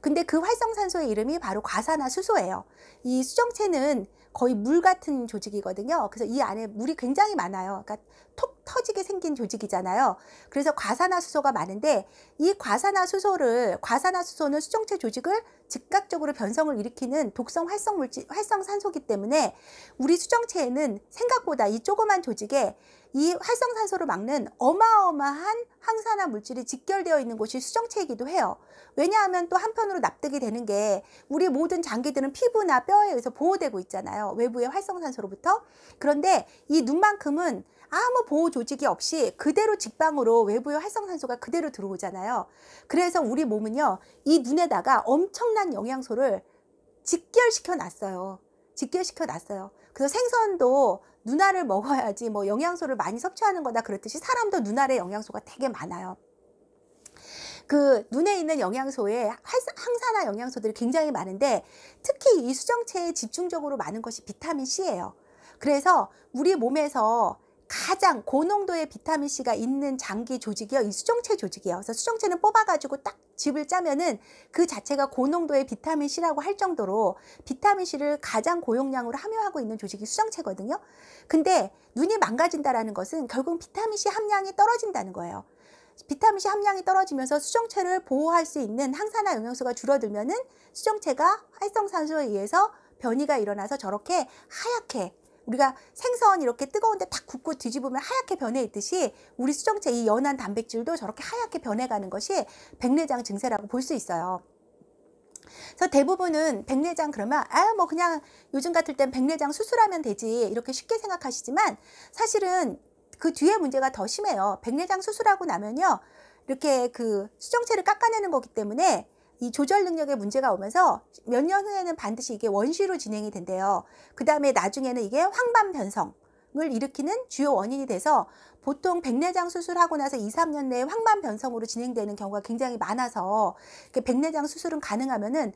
Speaker 1: 근데 그 활성산소의 이름이 바로 과산화수소예요. 이 수정체는 거의 물 같은 조직이거든요. 그래서 이 안에 물이 굉장히 많아요. 그러니까 톡 터지게 생긴 조직이잖아요. 그래서 과산화수소가 많은데, 이 과산화수소는 수정체 조직을 즉각적으로 변성을 일으키는 독성 활성산소이기 때문에 우리 수정체에는 생각보다 이 조그만 조직에 이 활성산소를 막는 어마어마한 항산화 물질이 직결되어 있는 곳이 수정체이기도 해요. 왜냐하면 또 한편으로 납득이 되는 게, 우리 모든 장기들은 피부나 뼈에 의해서 보호되고 있잖아요. 외부의 활성산소로부터. 그런데 이 눈만큼은 아무 보호 조직이 없이 그대로 직방으로 외부의 활성산소가 그대로 들어오잖아요. 그래서 우리 몸은요, 이 눈에다가 엄청난 영양소를 직결시켜 놨어요. 그래서 생선도 눈알을 먹어야지 뭐 영양소를 많이 섭취하는 거다 그렇듯이, 사람도 눈알에 영양소가 되게 많아요. 그 눈에 있는 영양소에 항산화 영양소들이 굉장히 많은데, 특히 이 수정체에 집중적으로 많은 것이 비타민 C예요. 그래서 우리 몸에서 가장 고농도의 비타민 C가 있는 장기 조직이요, 이 수정체 조직이에요. 그래서 수정체는 뽑아가지고 딱 즙을 짜면은 그 자체가 고농도의 비타민 C라고 할 정도로 비타민 C를 가장 고용량으로 함유하고 있는 조직이 수정체거든요. 근데 눈이 망가진다라는 것은 결국 비타민 C 함량이 떨어진다는 거예요. 비타민 C 함량이 떨어지면서 수정체를 보호할 수 있는 항산화 영양소가 줄어들면은 수정체가 활성산소에 의해서 변이가 일어나서 저렇게 하얗게, 우리가 생선 이렇게 뜨거운데 탁 굽고 뒤집으면 하얗게 변해 있듯이 우리 수정체 이 연한 단백질도 저렇게 하얗게 변해가는 것이 백내장 증세라고 볼 수 있어요. 그래서 대부분은 백내장 그러면 뭐 그냥 요즘 같을 땐 백내장 수술하면 되지 이렇게 쉽게 생각하시지만, 사실은 그 뒤에 문제가 더 심해요. 백내장 수술하고 나면요, 이렇게 그 수정체를 깎아내는 거기 때문에 이 조절 능력에 문제가 오면서 몇 년 후에는 반드시 이게 원시로 진행이 된대요. 그 다음에 나중에는 이게 황반 변성을 일으키는 주요 원인이 돼서, 보통 백내장 수술하고 나서 2, 3년 내에 황반 변성으로 진행되는 경우가 굉장히 많아서, 백내장 수술은 가능하면은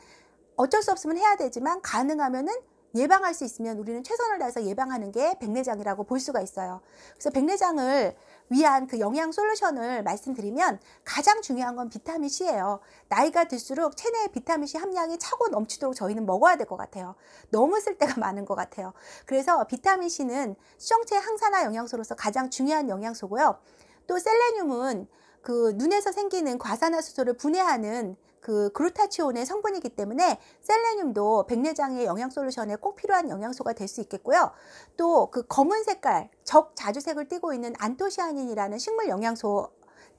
Speaker 1: 어쩔 수 없으면 해야 되지만, 가능하면은 예방할 수 있으면 우리는 최선을 다해서 예방하는 게 백내장이라고 볼 수가 있어요. 그래서 백내장을 위한 그 영양 솔루션을 말씀드리면, 가장 중요한 건 비타민 C예요. 나이가 들수록 체내의 비타민 C 함량이 차고 넘치도록 저희는 먹어야 될 것 같아요. 너무 쓸 때가 많은 것 같아요. 그래서 비타민 C는 수정체 항산화 영양소로서 가장 중요한 영양소고요. 또 셀레늄은 그 눈에서 생기는 과산화수소를 분해하는 그 글루타치온의 성분이기 때문에 셀레늄도 백내장의 영양 솔루션에 꼭 필요한 영양소가 될 수 있겠고요. 또 그 검은 색깔, 적자주색을 띠고 있는 안토시아닌이라는 식물 영양소,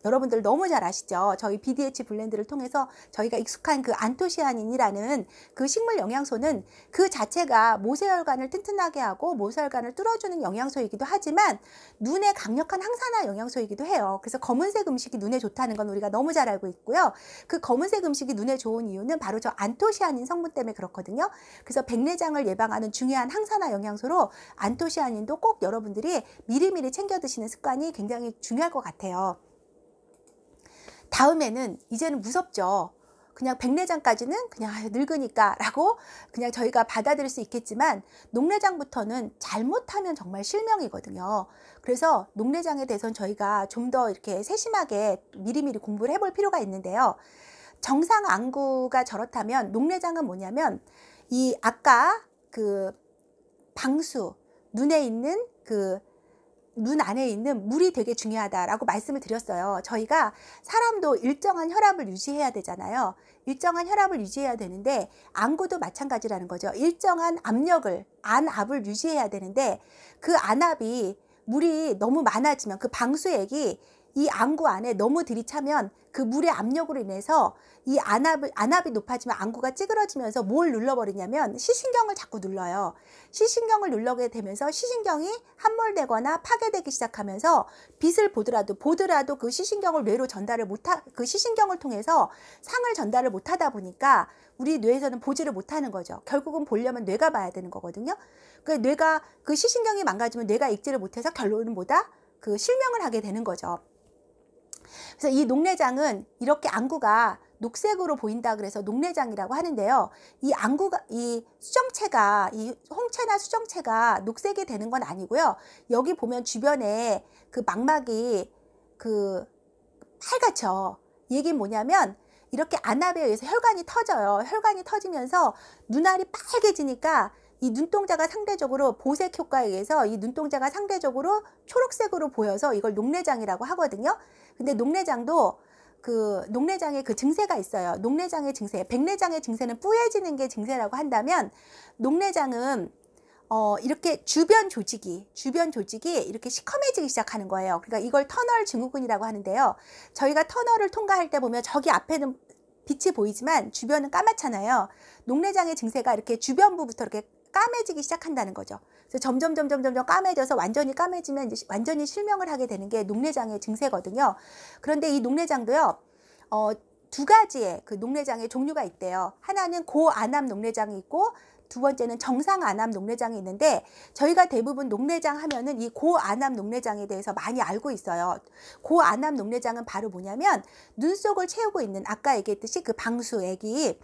Speaker 1: 여러분들 너무 잘 아시죠? 저희 BDH 블렌드를 통해서 저희가 익숙한 그 안토시아닌이라는 그 식물 영양소는 그 자체가 모세혈관을 튼튼하게 하고 모세혈관을 뚫어주는 영양소이기도 하지만, 눈에 강력한 항산화 영양소이기도 해요. 그래서 검은색 음식이 눈에 좋다는 건 우리가 너무 잘 알고 있고요. 그 검은색 음식이 눈에 좋은 이유는 바로 저 안토시아닌 성분 때문에 그렇거든요. 그래서 백내장을 예방하는 중요한 항산화 영양소로 안토시아닌도 꼭 여러분들이 미리미리 챙겨 드시는 습관이 굉장히 중요할 것 같아요. 다음에는 이제는 무섭죠. 그냥 백내장까지는 그냥 늙으니까 라고 그냥 저희가 받아들일 수 있겠지만, 녹내장부터는 잘못하면 정말 실명이거든요. 그래서 녹내장에 대해서는 저희가 좀 더 이렇게 세심하게 미리미리 공부를 해볼 필요가 있는데요. 정상 안구가 저렇다면 녹내장은 뭐냐면, 이 아까 그 방수, 눈에 있는 그 눈 안에 있는 물이 되게 중요하다라고 말씀을 드렸어요. 저희가 사람도 일정한 혈압을 유지해야 되잖아요. 일정한 혈압을 유지해야 되는데 안구도 마찬가지라는 거죠. 일정한 압력을, 안압을 유지해야 되는데, 그 안압이 물이 너무 많아지면, 그 방수액이 이 안구 안에 너무 들이차면 그 물의 압력으로 인해서 이 안압이 높아지면 안구가 찌그러지면서 뭘 눌러버리냐면 시신경을 자꾸 눌러요. 시신경을 누르게 되면서 시신경이 함몰되거나 파괴되기 시작하면서 빛을 보더라도 그 시신경을 뇌로 전달을 그 시신경을 통해서 상을 전달을 못하다 보니까 우리 뇌에서는 보지를 못하는 거죠. 결국은 보려면 뇌가 봐야 되는 거거든요. 그 뇌가, 그 시신경이 망가지면 뇌가 읽지를 못해서 결론은 뭐다? 그 실명을 하게 되는 거죠. 그래서 이 녹내장은 이렇게 안구가 녹색으로 보인다 그래서 녹내장이라고 하는데요. 이 안구가, 이 수정체가, 이 홍채나 수정체가 녹색이 되는 건 아니고요. 여기 보면 주변에 그 망막이 그 빨갛죠. 이게 뭐냐면, 이렇게 안압에 의해서 혈관이 터져요. 혈관이 터지면서 눈알이 빨개지니까 이 눈동자가 상대적으로 보색 효과에 의해서 이 눈동자가 상대적으로 초록색으로 보여서 이걸 녹내장이라고 하거든요. 근데 녹내장도 그 녹내장의 그 증세가 있어요. 녹내장의 증세, 백내장의 증세는 뿌얘지는 게 증세라고 한다면, 녹내장은 이렇게 주변 조직이 이렇게 시커매지기 시작하는 거예요. 그러니까 이걸 터널 증후군이라고 하는데요. 저희가 터널을 통과할 때 보면 저기 앞에는 빛이 보이지만 주변은 까맣잖아요. 녹내장의 증세가 이렇게 주변부부터 이렇게 까매지기 시작한다는 거죠. 그래서 점점 까매져서 완전히 까매지면 이제 완전히 실명을 하게 되는 게 녹내장의 증세거든요. 그런데 이 녹내장도요, 두 가지의 그 녹내장의 종류가 있대요. 하나는 고안압 녹내장이 있고, 두 번째는 정상 안압 녹내장이 있는데, 저희가 대부분 녹내장 하면은 이 고안압 녹내장에 대해서 많이 알고 있어요. 고안압 녹내장은 바로 뭐냐면, 눈 속을 채우고 있는, 아까 얘기했듯이 그 방수액이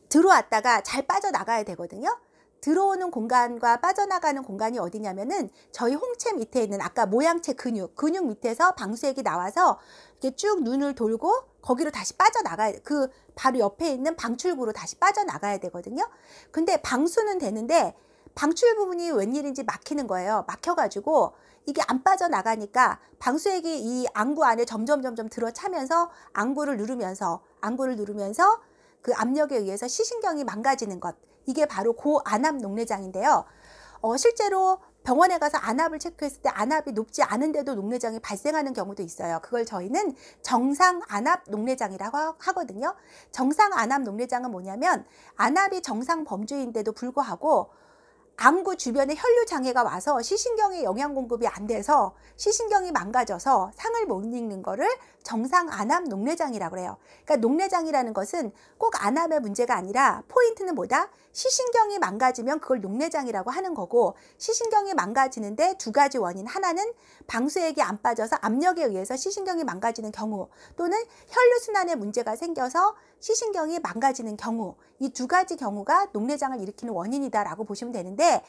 Speaker 1: 들어왔다가 잘 빠져나가야 되거든요. 들어오는 공간과 빠져나가는 공간이 어디냐면은 저희 홍채 밑에 있는 아까 모양체 근육 밑에서 방수액이 나와서 이렇게 쭉 눈을 돌고 거기로 다시 빠져나가야 돼. 그 바로 옆에 있는 방출구로 다시 빠져나가야 되거든요. 근데 방수는 되는데 방출 부분이 웬일인지 막히는 거예요. 막혀가지고 이게 안 빠져나가니까 방수액이 이 안구 안에 점점 들어차면서 안구를 누르면서 그 압력에 의해서 시신경이 망가지는 것, 이게 바로 고안압 녹내장인데요. 실제로 병원에 가서 안압을 체크했을 때 안압이 높지 않은데도 녹내장이 발생하는 경우도 있어요. 그걸 저희는 정상 안압 녹내장이라고 하거든요. 정상 안압 녹내장은 뭐냐면, 안압이 정상 범주인데도 불구하고 안구 주변에 혈류 장애가 와서 시신경에 영양 공급이 안 돼서 시신경이 망가져서 상을 못 읽는 거를 정상 안압 녹내장이라고 해요. 그러니까 녹내장이라는 것은 꼭 안압의 문제가 아니라 포인트는 뭐다? 시신경이 망가지면 그걸 녹내장이라고 하는 거고, 시신경이 망가지는데 두 가지 원인, 하나는 방수액이 안 빠져서 압력에 의해서 시신경이 망가지는 경우, 또는 혈류순환에 문제가 생겨서 시신경이 망가지는 경우, 이 두 가지 경우가 녹내장을 일으키는 원인이다라고 보시면 되는데,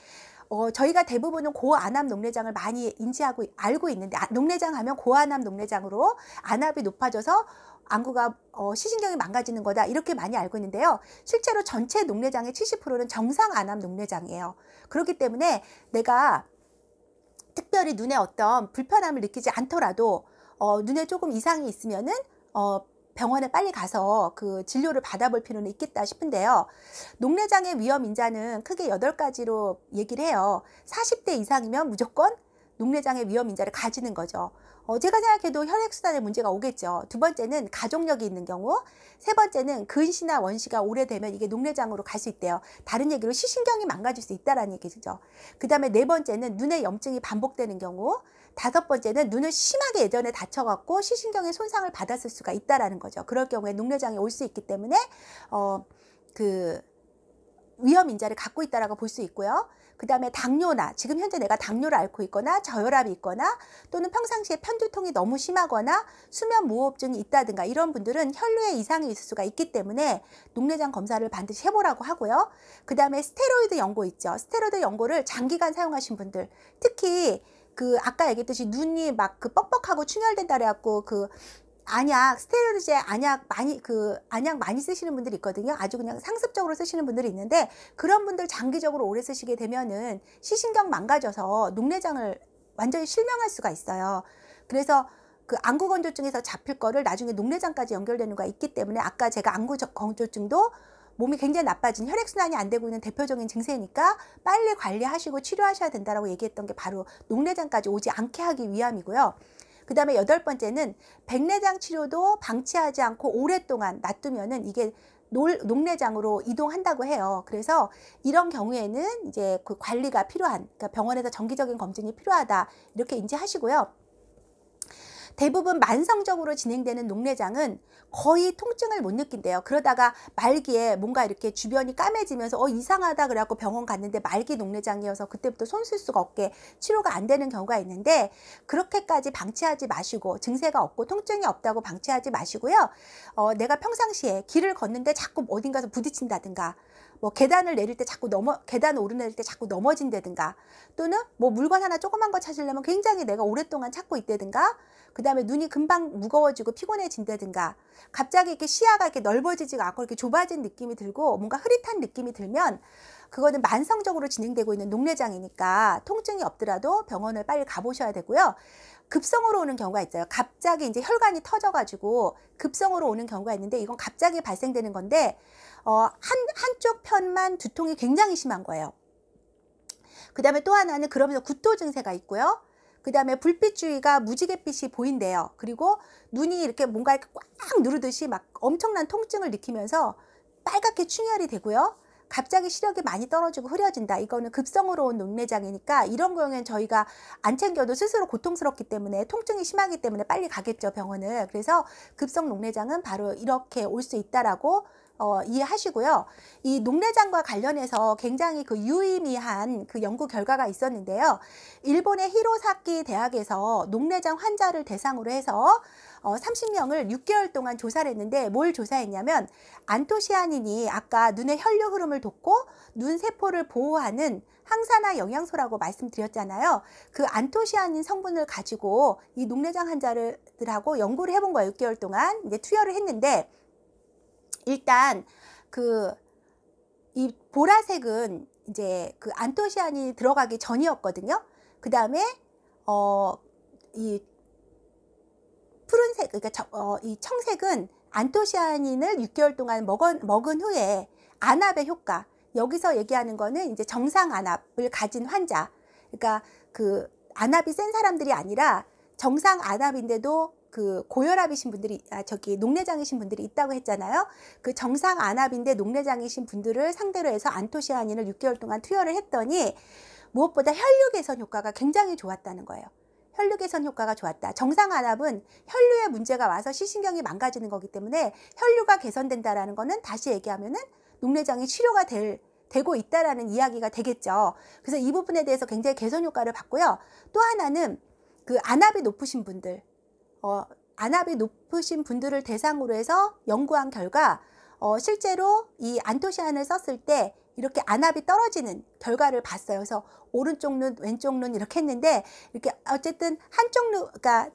Speaker 1: 저희가 대부분은 고안압 녹내장을 많이 알고 있는데, 녹내장 하면 고안압 녹내장으로 안압이 높아져서 안구가 시신경이 망가지는 거다, 이렇게 많이 알고 있는데요. 실제로 전체 녹내장의 70%는 정상 안압 녹내장이에요. 그렇기 때문에 내가 특별히 눈에 어떤 불편함을 느끼지 않더라도 눈에 조금 이상이 있으면은 병원에 빨리 가서 그 진료를 받아볼 필요는 있겠다 싶은데요. 녹내장의 위험 인자는 크게 8가지로 얘기를 해요. 40대 이상이면 무조건 녹내장의 위험 인자를 가지는 거죠. 제가 생각해도 혈액순환에 문제가 오겠죠. 두 번째는 가족력이 있는 경우, 세 번째는 근시나 원시가 오래되면 이게 녹내장으로 갈 수 있대요. 다른 얘기로 시신경이 망가질 수 있다는 얘기죠. 그 다음에 네 번째는 눈의 염증이 반복되는 경우, 다섯 번째는 눈을 심하게 예전에 다쳐갖고 시신경에 손상을 받았을 수가 있다라는 거죠. 그럴 경우에 녹내장이 올 수 있기 때문에 그 위험 인자를 갖고 있다라고 볼 수 있고요. 그 다음에 당뇨나 지금 현재 내가 당뇨를 앓고 있거나 저혈압이 있거나 또는 평상시에 편두통이 너무 심하거나 수면 무호흡증이 있다든가 이런 분들은 혈류에 이상이 있을 수가 있기 때문에 녹내장 검사를 반드시 해보라고 하고요. 그 다음에 스테로이드 연고 있죠. 스테로이드 연고를 장기간 사용하신 분들, 특히 그 아까 얘기했듯이 눈이 막 그 뻑뻑하고 충혈된다 그래갖고 그 안약, 스테로이드제 안약 많이 쓰시는 분들이 있거든요. 아주 그냥 상습적으로 쓰시는 분들이 있는데 그런 분들 장기적으로 오래 쓰시게 되면은 시신경 망가져서 녹내장을 완전히 실명할 수가 있어요. 그래서 그 안구건조증에서 잡힐 거를 나중에 녹내장까지 연결되는 거가 있기 때문에 아까 제가 안구건조증도 몸이 굉장히 나빠진 혈액순환이 안 되고 있는 대표적인 증세니까 빨리 관리하시고 치료하셔야 된다라고 얘기했던 게 바로 녹내장까지 오지 않게 하기 위함이고요. 그 다음에 8번째는 백내장 치료도 방치하지 않고 오랫동안 놔두면은 이게 녹내장으로 이동한다고 해요. 그래서 이런 경우에는 이제 그 관리가 필요한, 그러니까 병원에서 정기적인 검진이 필요하다 이렇게 인지하시고요. 대부분 만성적으로 진행되는 녹내장은 거의 통증을 못 느낀대요. 그러다가 말기에 뭔가 이렇게 주변이 까매지면서 이상하다 그래갖고 병원 갔는데 말기 녹내장이어서 그때부터 손 쓸 수가 없게 치료가 안 되는 경우가 있는데 그렇게까지 방치하지 마시고 증세가 없고 통증이 없다고 방치하지 마시고요. 내가 평상시에 길을 걷는데 자꾸 어딘가서 부딪힌다든가 뭐 계단을 내릴 때 자꾸 계단 오르내릴 때 자꾸 넘어진다든가 또는 뭐 물건 하나 조그만 거 찾으려면 굉장히 내가 오랫동안 찾고 있다든가 그 다음에 눈이 금방 무거워지고 피곤해진다든가 갑자기 이렇게 시야가 이렇게 넓어지지가 않고 이렇게 좁아진 느낌이 들고 뭔가 흐릿한 느낌이 들면 그거는 만성적으로 진행되고 있는 녹내장이니까 통증이 없더라도 병원을 빨리 가보셔야 되고요. 급성으로 오는 경우가 있어요. 갑자기 이제 혈관이 터져가지고 급성으로 오는 경우가 있는데 이건 갑자기 발생되는 건데 한쪽 편만 두통이 굉장히 심한 거예요. 그 다음에 또 하나는 그러면서 구토 증세가 있고요. 그 다음에 불빛주의가 무지갯빛이 보인대요. 그리고 눈이 이렇게 뭔가 이렇게 꽉 누르듯이 막 엄청난 통증을 느끼면서 빨갛게 충혈이 되고요. 갑자기 시력이 많이 떨어지고 흐려진다. 이거는 급성으로 온 녹내장이니까 이런 경우에는 저희가 안 챙겨도 스스로 고통스럽기 때문에 통증이 심하기 때문에 빨리 가겠죠, 병원을. 그래서 급성 녹내장은 바로 이렇게 올 수 있다라고 이해하시고요. 이 녹내장과 관련해서 굉장히 그 유의미한 그 연구 결과가 있었는데요. 일본의 히로사키 대학에서 녹내장 환자를 대상으로 해서 30명을 6개월 동안 조사를 했는데 뭘 조사했냐면 안토시아닌이 아까 눈의 혈류 흐름을 돕고 눈 세포를 보호하는 항산화 영양소라고 말씀드렸잖아요. 그 안토시아닌 성분을 가지고 이 녹내장 환자들하고 연구를 해본 거예요. 6개월 동안 이제 투여를 했는데 일단 이 보라색은 이제 그 안토시아닌이 들어가기 전이었거든요. 그 다음에 이 푸른색, 그러니까 이 청색은 안토시아닌을 6개월 동안 먹은 후에 안압의 효과. 여기서 얘기하는 거는 이제 정상 안압을 가진 환자. 그러니까 그 안압이 센 사람들이 아니라 정상 안압인데도 그 고혈압이신 분들이 녹내장이신 분들이 있다고 했잖아요. 그 정상 안압인데 녹내장이신 분들을 상대로 해서 안토시아닌을 6개월 동안 투여를 했더니 무엇보다 혈류 개선 효과가 굉장히 좋았다는 거예요. 혈류 개선 효과가 좋았다. 정상 안압은 혈류에 문제가 와서 시신경이 망가지는 거기 때문에 혈류가 개선된다라는 거는 다시 얘기하면은 녹내장이 치료가 되고 있다라는 이야기가 되겠죠. 그래서 이 부분에 대해서 굉장히 개선 효과를 봤고요. 또 하나는 그 안압이 높으신 분들, 안압이 높으신 분들을 대상으로 해서 연구한 결과 실제로 이 안토시아닌을 썼을 때 이렇게 안압이 떨어지는 결과를 봤어요. 그래서 오른쪽 눈, 왼쪽 눈 이렇게 했는데 이렇게 어쨌든 한쪽 눈, 그러니까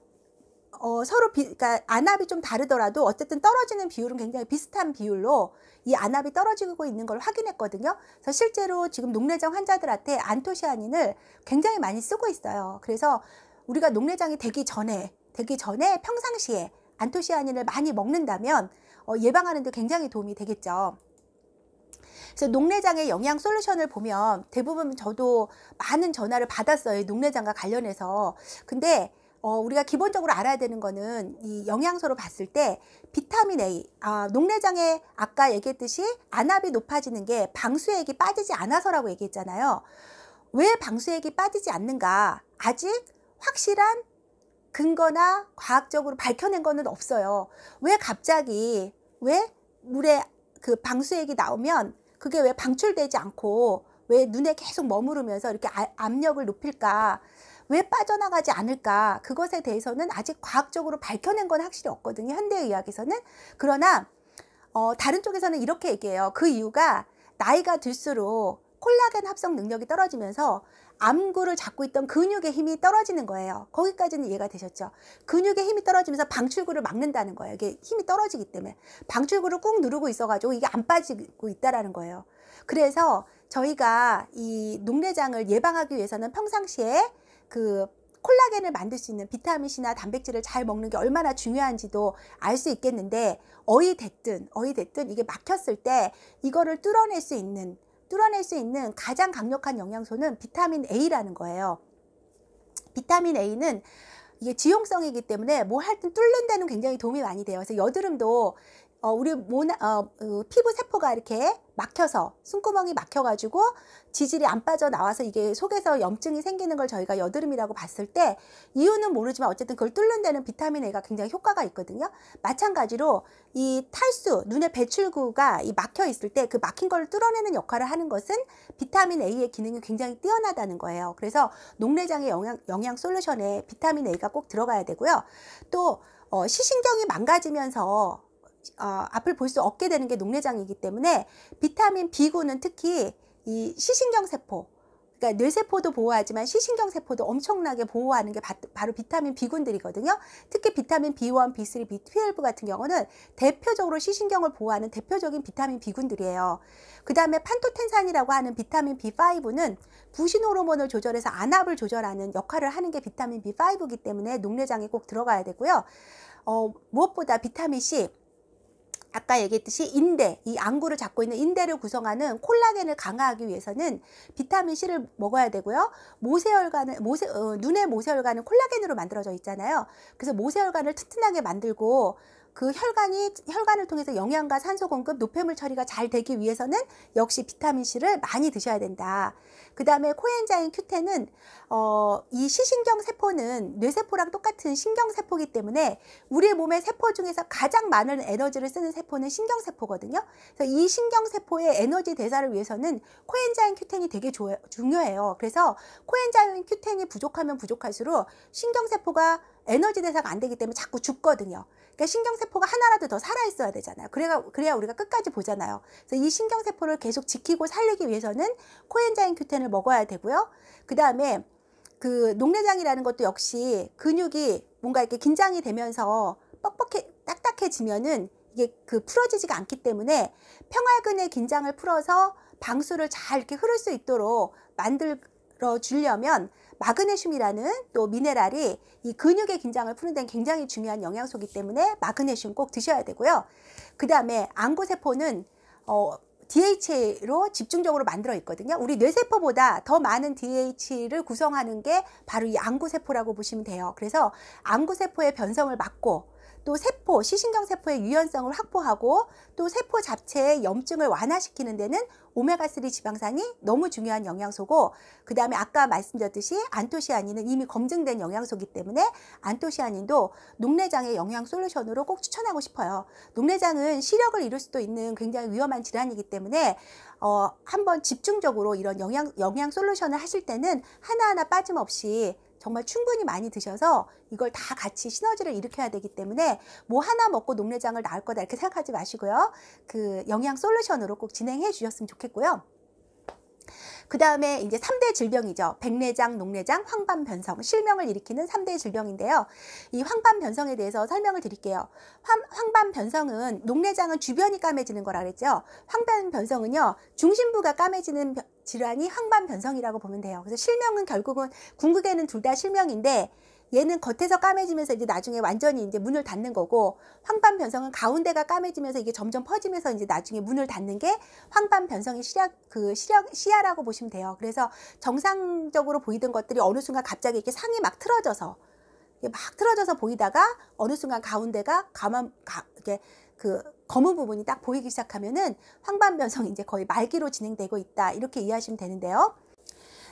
Speaker 1: 그러니까 안압이 좀 다르더라도 어쨌든 떨어지는 비율은 굉장히 비슷한 비율로 이 안압이 떨어지고 있는 걸 확인했거든요. 그래서 실제로 지금 녹내장 환자들한테 안토시아닌을 굉장히 많이 쓰고 있어요. 그래서 우리가 녹내장이 되기 전에 평상시에 안토시아닌을 많이 먹는다면 예방하는 데 굉장히 도움이 되겠죠. 그래서 녹내장의 영양 솔루션을 보면 대부분 저도 많은 전화를 받았어요. 녹내장과 관련해서. 근데 우리가 기본적으로 알아야 되는 거는 이 영양소로 봤을 때 비타민 A, 녹내장에 아까 얘기했듯이 안압이 높아지는 게 방수액이 빠지지 않아서라고 얘기했잖아요. 왜 방수액이 빠지지 않는가? 아직 확실한 근거나 과학적으로 밝혀낸 거는 없어요. 왜 물에 그 방수액이 나오면 그게 왜 방출되지 않고 왜 눈에 계속 머무르면서 이렇게 압력을 높일까? 왜 빠져나가지 않을까? 그것에 대해서는 아직 과학적으로 밝혀낸 건 확실히 없거든요. 현대의학에서는. 그러나 다른 쪽에서는 이렇게 얘기해요. 그 이유가 나이가 들수록 콜라겐 합성 능력이 떨어지면서 암구를 잡고 있던 근육의 힘이 떨어지는 거예요. 거기까지는 이해가 되셨죠? 근육의 힘이 떨어지면서 방출구를 막는다는 거예요. 이게 힘이 떨어지기 때문에. 방출구를 꾹 누르고 있어가지고 이게 안 빠지고 있다라는 거예요. 그래서 저희가 이 녹내장을 예방하기 위해서는 평상시에 그 콜라겐을 만들 수 있는 비타민C나 단백질을 잘 먹는 게 얼마나 중요한지도 알 수 있겠는데, 어찌됐든 이게 막혔을 때 이거를 뚫어낼 수 있는 가장 강력한 영양소는 비타민 A라는 거예요. 비타민 A는 이게 지용성이기 때문에 뭐 할 때 뚫는 데는 굉장히 도움이 많이 돼요. 그래서 여드름도 우리 피부 세포가 이렇게 막혀서, 숨구멍이 막혀가지고 지질이 안 빠져나와서 이게 속에서 염증이 생기는 걸 저희가 여드름이라고 봤을 때, 이유는 모르지만 어쨌든 그걸 뚫는 데는 비타민 A가 굉장히 효과가 있거든요. 마찬가지로 이 탈수, 눈의 배출구가 이 막혀 있을 때 그 막힌 걸 뚫어내는 역할을 하는 것은 비타민 A의 기능이 굉장히 뛰어나다는 거예요. 그래서 녹내장의 영양 솔루션에 비타민 A가 꼭 들어가야 되고요. 또 시신경이 망가지면서 앞을 볼 수 없게 되는 게 녹내장이기 때문에 비타민 B군은 특히 이 시신경 세포, 그러니까 뇌세포도 보호하지만 시신경 세포도 엄청나게 보호하는 게 바로 비타민 B군들이거든요. 특히 비타민 B1, B3, B12 같은 경우는 대표적으로 시신경을 보호하는 대표적인 비타민 B군들이에요. 그 다음에 판토텐산이라고 하는 비타민 B5는 부신 호르몬을 조절해서 안압을 조절하는 역할을 하는 게 비타민 B5이기 때문에 녹내장에 꼭 들어가야 되고요. 무엇보다 비타민 C, 아까 얘기했듯이 인대, 이 안구를 잡고 있는 인대를 구성하는 콜라겐을 강화하기 위해서는 비타민 C를 먹어야 되고요. 눈의 모세혈관은 콜라겐으로 만들어져 있잖아요. 그래서 모세혈관을 튼튼하게 만들고 그 혈관을 통해서 영양과 산소 공급, 노폐물 처리가 잘 되기 위해서는 역시 비타민 C를 많이 드셔야 된다. 그 다음에 코엔자임 Q10은 이 시신경 세포는 뇌세포랑 똑같은 신경세포이기 때문에 우리 몸의 세포 중에서 가장 많은 에너지를 쓰는 세포는 신경세포거든요. 그래서 이 신경세포의 에너지 대사를 위해서는 코엔자임 Q10이 되게 중요해요. 그래서 코엔자임 Q10이 부족하면 부족할수록 신경세포가 에너지 대사가 안 되기 때문에 자꾸 죽거든요. 그러니까 신경세포가 하나라도 더 살아있어야 되잖아요. 그래야 우리가 끝까지 보잖아요. 그래서 이 신경세포를 계속 지키고 살리기 위해서는 코엔자임 Q10을 먹어야 되고요. 그 다음에 그 녹내장이라는 것도 역시 근육이 뭔가 이렇게 긴장이 되면서 딱딱해지면은 이게 풀어지지가 않기 때문에 평활근의 긴장을 풀어서 방수를 잘 이렇게 흐를 수 있도록 만들어 주려면 마그네슘이라는 또 미네랄이 이 근육의 긴장을 푸는 데는 굉장히 중요한 영양소이기 때문에 마그네슘 꼭 드셔야 되고요. 그 다음에 안구세포는 DHA로 집중적으로 만들어 있거든요. 우리 뇌세포보다 더 많은 DH를 구성하는 게 바로 이 안구세포라고 보시면 돼요. 그래서 안구세포의 변성을 막고 또 시신경세포의 유연성을 확보하고 또 세포 자체의 염증을 완화시키는 데는 오메가3 지방산이 너무 중요한 영양소고, 그 다음에 아까 말씀드렸듯이 안토시아닌은 이미 검증된 영양소이기 때문에 안토시아닌도 녹내장의 영양 솔루션으로 꼭 추천하고 싶어요. 녹내장은 시력을 잃을 수도 있는 굉장히 위험한 질환이기 때문에 한번 집중적으로 이런 영양 솔루션을 하실 때는 하나하나 빠짐없이 정말 충분히 많이 드셔서 이걸 다 같이 시너지를 일으켜야 되기 때문에 뭐 하나 먹고 녹내장을 나을 거다 이렇게 생각하지 마시고요. 그 영양 솔루션으로 꼭 진행해 주셨으면 좋겠고요. 그 다음에 이제 3대 질병이죠. 백내장, 녹내장, 황반변성, 실명을 일으키는 3대 질병인데요. 이 황반변성에 대해서 설명을 드릴게요. 황반변성은 녹내장은 주변이 까매지는 거라 그랬죠. 황반변성은요, 중심부가 까매지는 질환이 황반변성이라고 보면 돼요. 그래서 실명은 결국은 궁극에는 둘 다 실명인데, 얘는 겉에서 까매지면서 이제 나중에 완전히 이제 문을 닫는 거고, 황반변성은 가운데가 까매지면서 이게 점점 퍼지면서 이제 나중에 문을 닫는 게 황반변성의 시야라고 보시면 돼요. 그래서 정상적으로 보이던 것들이 어느 순간 갑자기 이렇게 상이 막 틀어져서 보이다가 어느 순간 가운데가 이렇게 검은 부분이 딱 보이기 시작하면은 황반변성이 이제 거의 말기로 진행되고 있다, 이렇게 이해하시면 되는데요.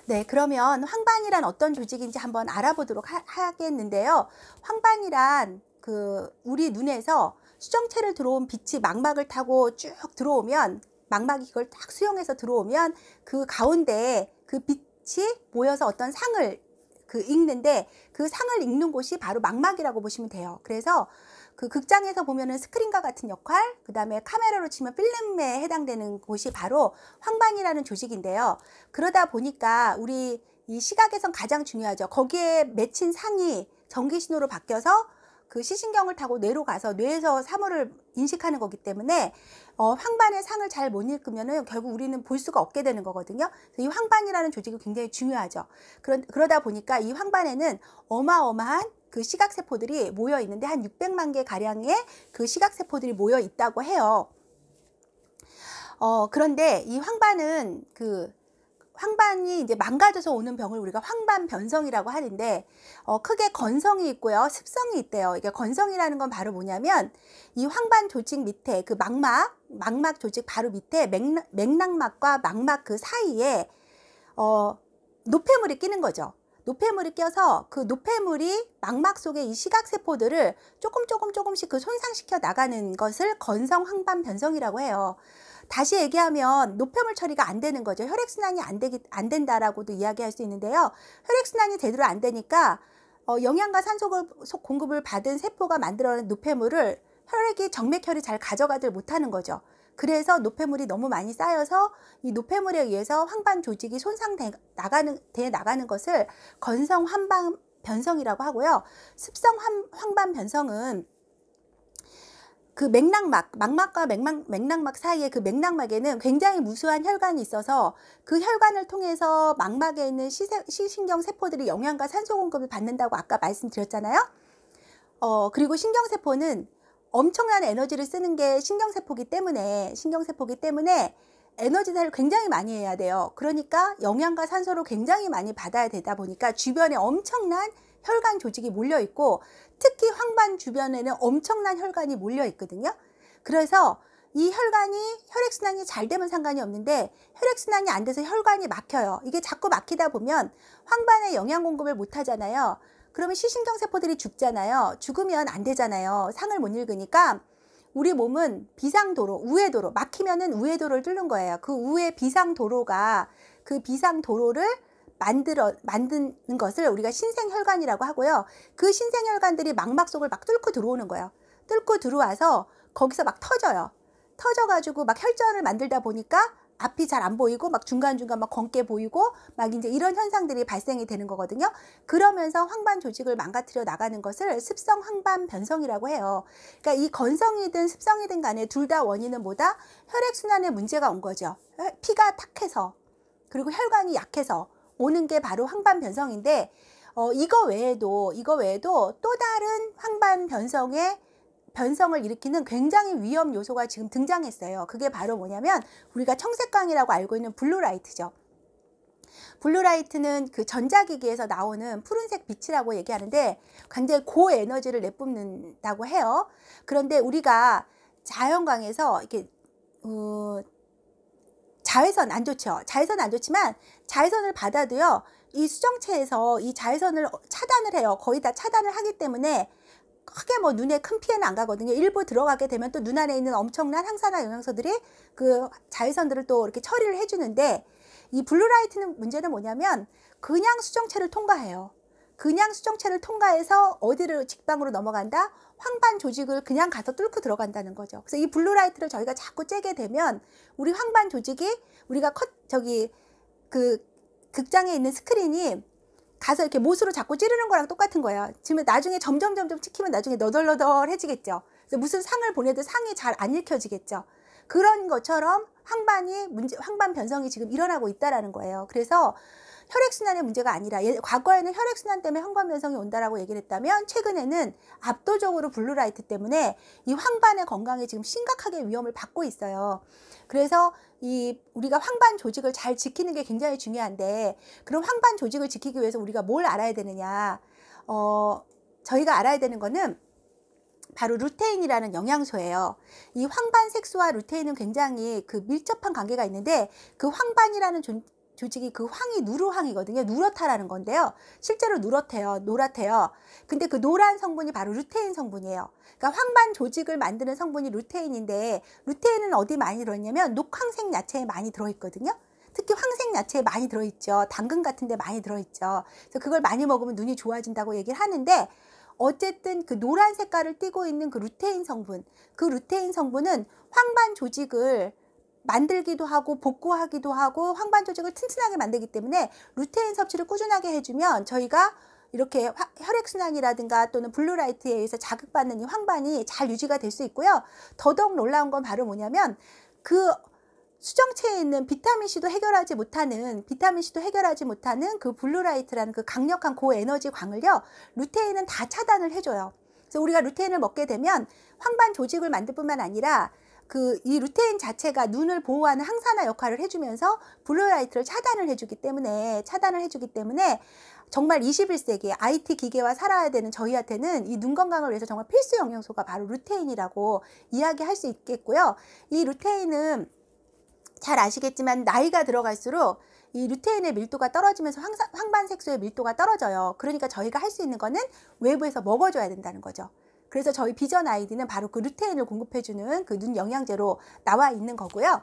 Speaker 1: 네, 그러면 황반이란 어떤 조직인지 한번 알아보도록 하겠는데요. 황반이란 우리 눈에서 수정체를 들어온 빛이 망막을 타고 쭉 들어오면 망막이 그걸 딱 수용해서 들어오면 그 가운데에 그 빛이 모여서 어떤 상을 읽는데, 그 상을 읽는 곳이 바로 망막이라고 보시면 돼요. 그래서 그 극장에서 보면은 스크린과 같은 역할, 그 다음에 카메라로 치면 필름에 해당되는 곳이 바로 황반이라는 조직인데요. 그러다 보니까 우리 이 시각에선 가장 중요하죠. 거기에 맺힌 상이 전기신호로 바뀌어서 그 시신경을 타고 뇌로 가서 뇌에서 사물을 인식하는 거기 때문에 황반의 상을 잘 못 읽으면은 결국 우리는 볼 수가 없게 되는 거거든요. 이 황반이라는 조직이 굉장히 중요하죠. 그러다 보니까 이 황반에는 어마어마한 그 시각세포들이 모여 있는데 한 600만 개 가량의 그 시각세포들이 모여 있다고 해요. 그런데 이 황반은 황반이 이제 망가져서 오는 병을 우리가 황반변성이라고 하는데, 크게 건성이 있고요, 습성이 있대요. 이게 건성이라는 건 바로 뭐냐면, 이 황반 조직 밑에 그 망막 조직 바로 밑에 맥락막과 망막 그 사이에 노폐물이 끼는 거죠. 노폐물이 껴서 그 노폐물이 망막 속에 이 시각세포들을 조금씩 그 손상시켜 나가는 것을 건성 황반변성이라고 해요. 다시 얘기하면 노폐물 처리가 안 되는 거죠. 혈액순환이 안 된다라고도 이야기할 수 있는데요. 혈액순환이 제대로 안 되니까 영양과 산소 공급을 받은 세포가 만들어낸 노폐물을 정맥혈이 잘 가져가질 못하는 거죠. 그래서 노폐물이 너무 많이 쌓여서 이 노폐물에 의해서 황반 조직이 손상돼 나가는 것을 건성 황반변성이라고 하고요. 습성 황반변성은 그 망막과 맥락막 사이에 그 맥락막에는 굉장히 무수한 혈관이 있어서 그 혈관을 통해서 망막에 있는 시신경 세포들이 영양과 산소 공급을 받는다고 아까 말씀드렸잖아요. 그리고 신경세포는 엄청난 에너지를 쓰는 게 신경세포기 때문에 에너지 사용을 굉장히 많이 해야 돼요. 그러니까 영양과 산소를 굉장히 많이 받아야 되다 보니까 주변에 엄청난 혈관 조직이 몰려 있고, 특히 황반 주변에는 엄청난 혈관이 몰려 있거든요. 그래서 이 혈액순환이 잘 되면 상관이 없는데 혈액순환이 안 돼서 혈관이 막혀요. 이게 자꾸 막히다 보면 황반에 영양 공급을 못 하잖아요. 그러면 시신경 세포들이 죽잖아요. 죽으면 안 되잖아요. 상을 못 읽으니까 우리 몸은 비상도로, 우회도로, 막히면은 우회도로를 뚫는 거예요. 그 우회 비상도로가, 그 비상도로를 만드는 것을 우리가 신생혈관이라고 하고요. 그 신생혈관들이 망막 속을 막 뚫고 들어오는 거예요. 뚫고 들어와서 거기서 막 터져요. 터져가지고 막 혈전을 만들다 보니까 앞이 잘 안 보이고 막 중간중간 막 검게 보이고 막 이제 이런 현상들이 발생이 되는 거거든요. 그러면서 황반 조직을 망가뜨려 나가는 것을 습성 황반변성이라고 해요. 그러니까 이 건성이든 습성이든 간에 둘 다 원인은 뭐다? 혈액순환에 문제가 온 거죠. 피가 탁해서, 그리고 혈관이 약해서 오는 게 바로 황반변성인데, 이거 외에도 또 다른 변성을 일으키는 굉장히 위험 요소가 지금 등장했어요. 그게 바로 뭐냐면 우리가 청색광이라고 알고 있는 블루라이트죠. 블루라이트는 그 전자기기에서 나오는 푸른색 빛이라고 얘기하는데 굉장히 고에너지를 내뿜는다고 해요. 그런데 우리가 자연광에서 이렇게 자외선 안 좋죠. 자외선 안 좋지만 자외선을 받아도요, 이 수정체에서 이 자외선을 차단을 해요. 거의 다 차단을 하기 때문에 크게 뭐 눈에 큰 피해는 안 가거든요. 일부 들어가게 되면 또 눈 안에 있는 엄청난 항산화 영양소들이 그 자외선들을 또 이렇게 처리를 해주는데, 이 블루라이트는 문제는 뭐냐면 그냥 수정체를 통과해요. 그냥 수정체를 통과해서 어디를 직방으로 넘어간다? 황반 조직을 그냥 가서 뚫고 들어간다는 거죠. 그래서 이 블루라이트를 저희가 자꾸 쬐게 되면 우리 황반 조직이, 우리가 그 극장에 있는 스크린이 가서 이렇게 못으로 자꾸 찌르는 거랑 똑같은 거예요. 지금 나중에 점점 찍히면 나중에 너덜너덜해지겠죠. 그래서 무슨 상을 보내도 상이 잘 안 읽혀지겠죠. 그런 것처럼 황반 변성이 지금 일어나고 있다라는 거예요. 그래서 혈액순환의 문제가 아니라, 과거에는 혈액순환 때문에 황반 변성이 온다라고 얘기를 했다면 최근에는 압도적으로 블루라이트 때문에 이 황반의 건강에 지금 심각하게 위험을 받고 있어요. 그래서 우리가 황반 조직을 잘 지키는 게 굉장히 중요한데, 그럼 황반 조직을 지키기 위해서 우리가 뭘 알아야 되느냐? 저희가 알아야 되는 거는 바로 루테인이라는 영양소예요. 이 황반 색소와 루테인은 굉장히 그 밀접한 관계가 있는데, 그 황반이라는 조직이 그 황이 누르황이거든요. 누렇다라는 건데요. 실제로 누렇대요. 노랗대요. 근데 그 노란 성분이 바로 루테인 성분이에요. 그러니까 황반 조직을 만드는 성분이 루테인인데, 루테인은 어디 많이 들어있냐면 녹황색 야채에 많이 들어있거든요. 특히 황색 야채에 많이 들어있죠. 당근 같은 데 많이 들어있죠. 그래서 그걸 많이 먹으면 눈이 좋아진다고 얘기를 하는데, 어쨌든 그 노란 색깔을 띠고 있는 그 루테인 성분, 그 루테인 성분은 황반 조직을 만들기도 하고 복구하기도 하고 황반 조직을 튼튼하게 만들기 때문에 루테인 섭취를 꾸준하게 해주면 저희가 이렇게 혈액순환이라든가 또는 블루라이트에 의해서 자극받는 이 황반이 잘 유지가 될 수 있고요. 더더욱 놀라운 건 바로 뭐냐면, 그 수정체에 있는 비타민C도 해결하지 못하는 그 블루라이트라는 그 강력한 고에너지 광을요, 루테인은 다 차단을 해줘요. 그래서 우리가 루테인을 먹게 되면 황반 조직을 만들 뿐만 아니라 이 루테인 자체가 눈을 보호하는 항산화 역할을 해주면서 블루라이트를 차단을 해주기 때문에 정말 21세기 IT 기계와 살아야 되는 저희한테는 이 눈 건강을 위해서 정말 필수 영양소가 바로 루테인이라고 이야기할 수 있겠고요. 이 루테인은 잘 아시겠지만 나이가 들어갈수록 이 루테인의 밀도가 떨어지면서 황반 색소의 밀도가 떨어져요. 그러니까 저희가 할 수 있는 거는 외부에서 먹어줘야 된다는 거죠. 그래서 저희 비전 아이디는 바로 그 루테인을 공급해주는 그 눈 영양제로 나와 있는 거고요.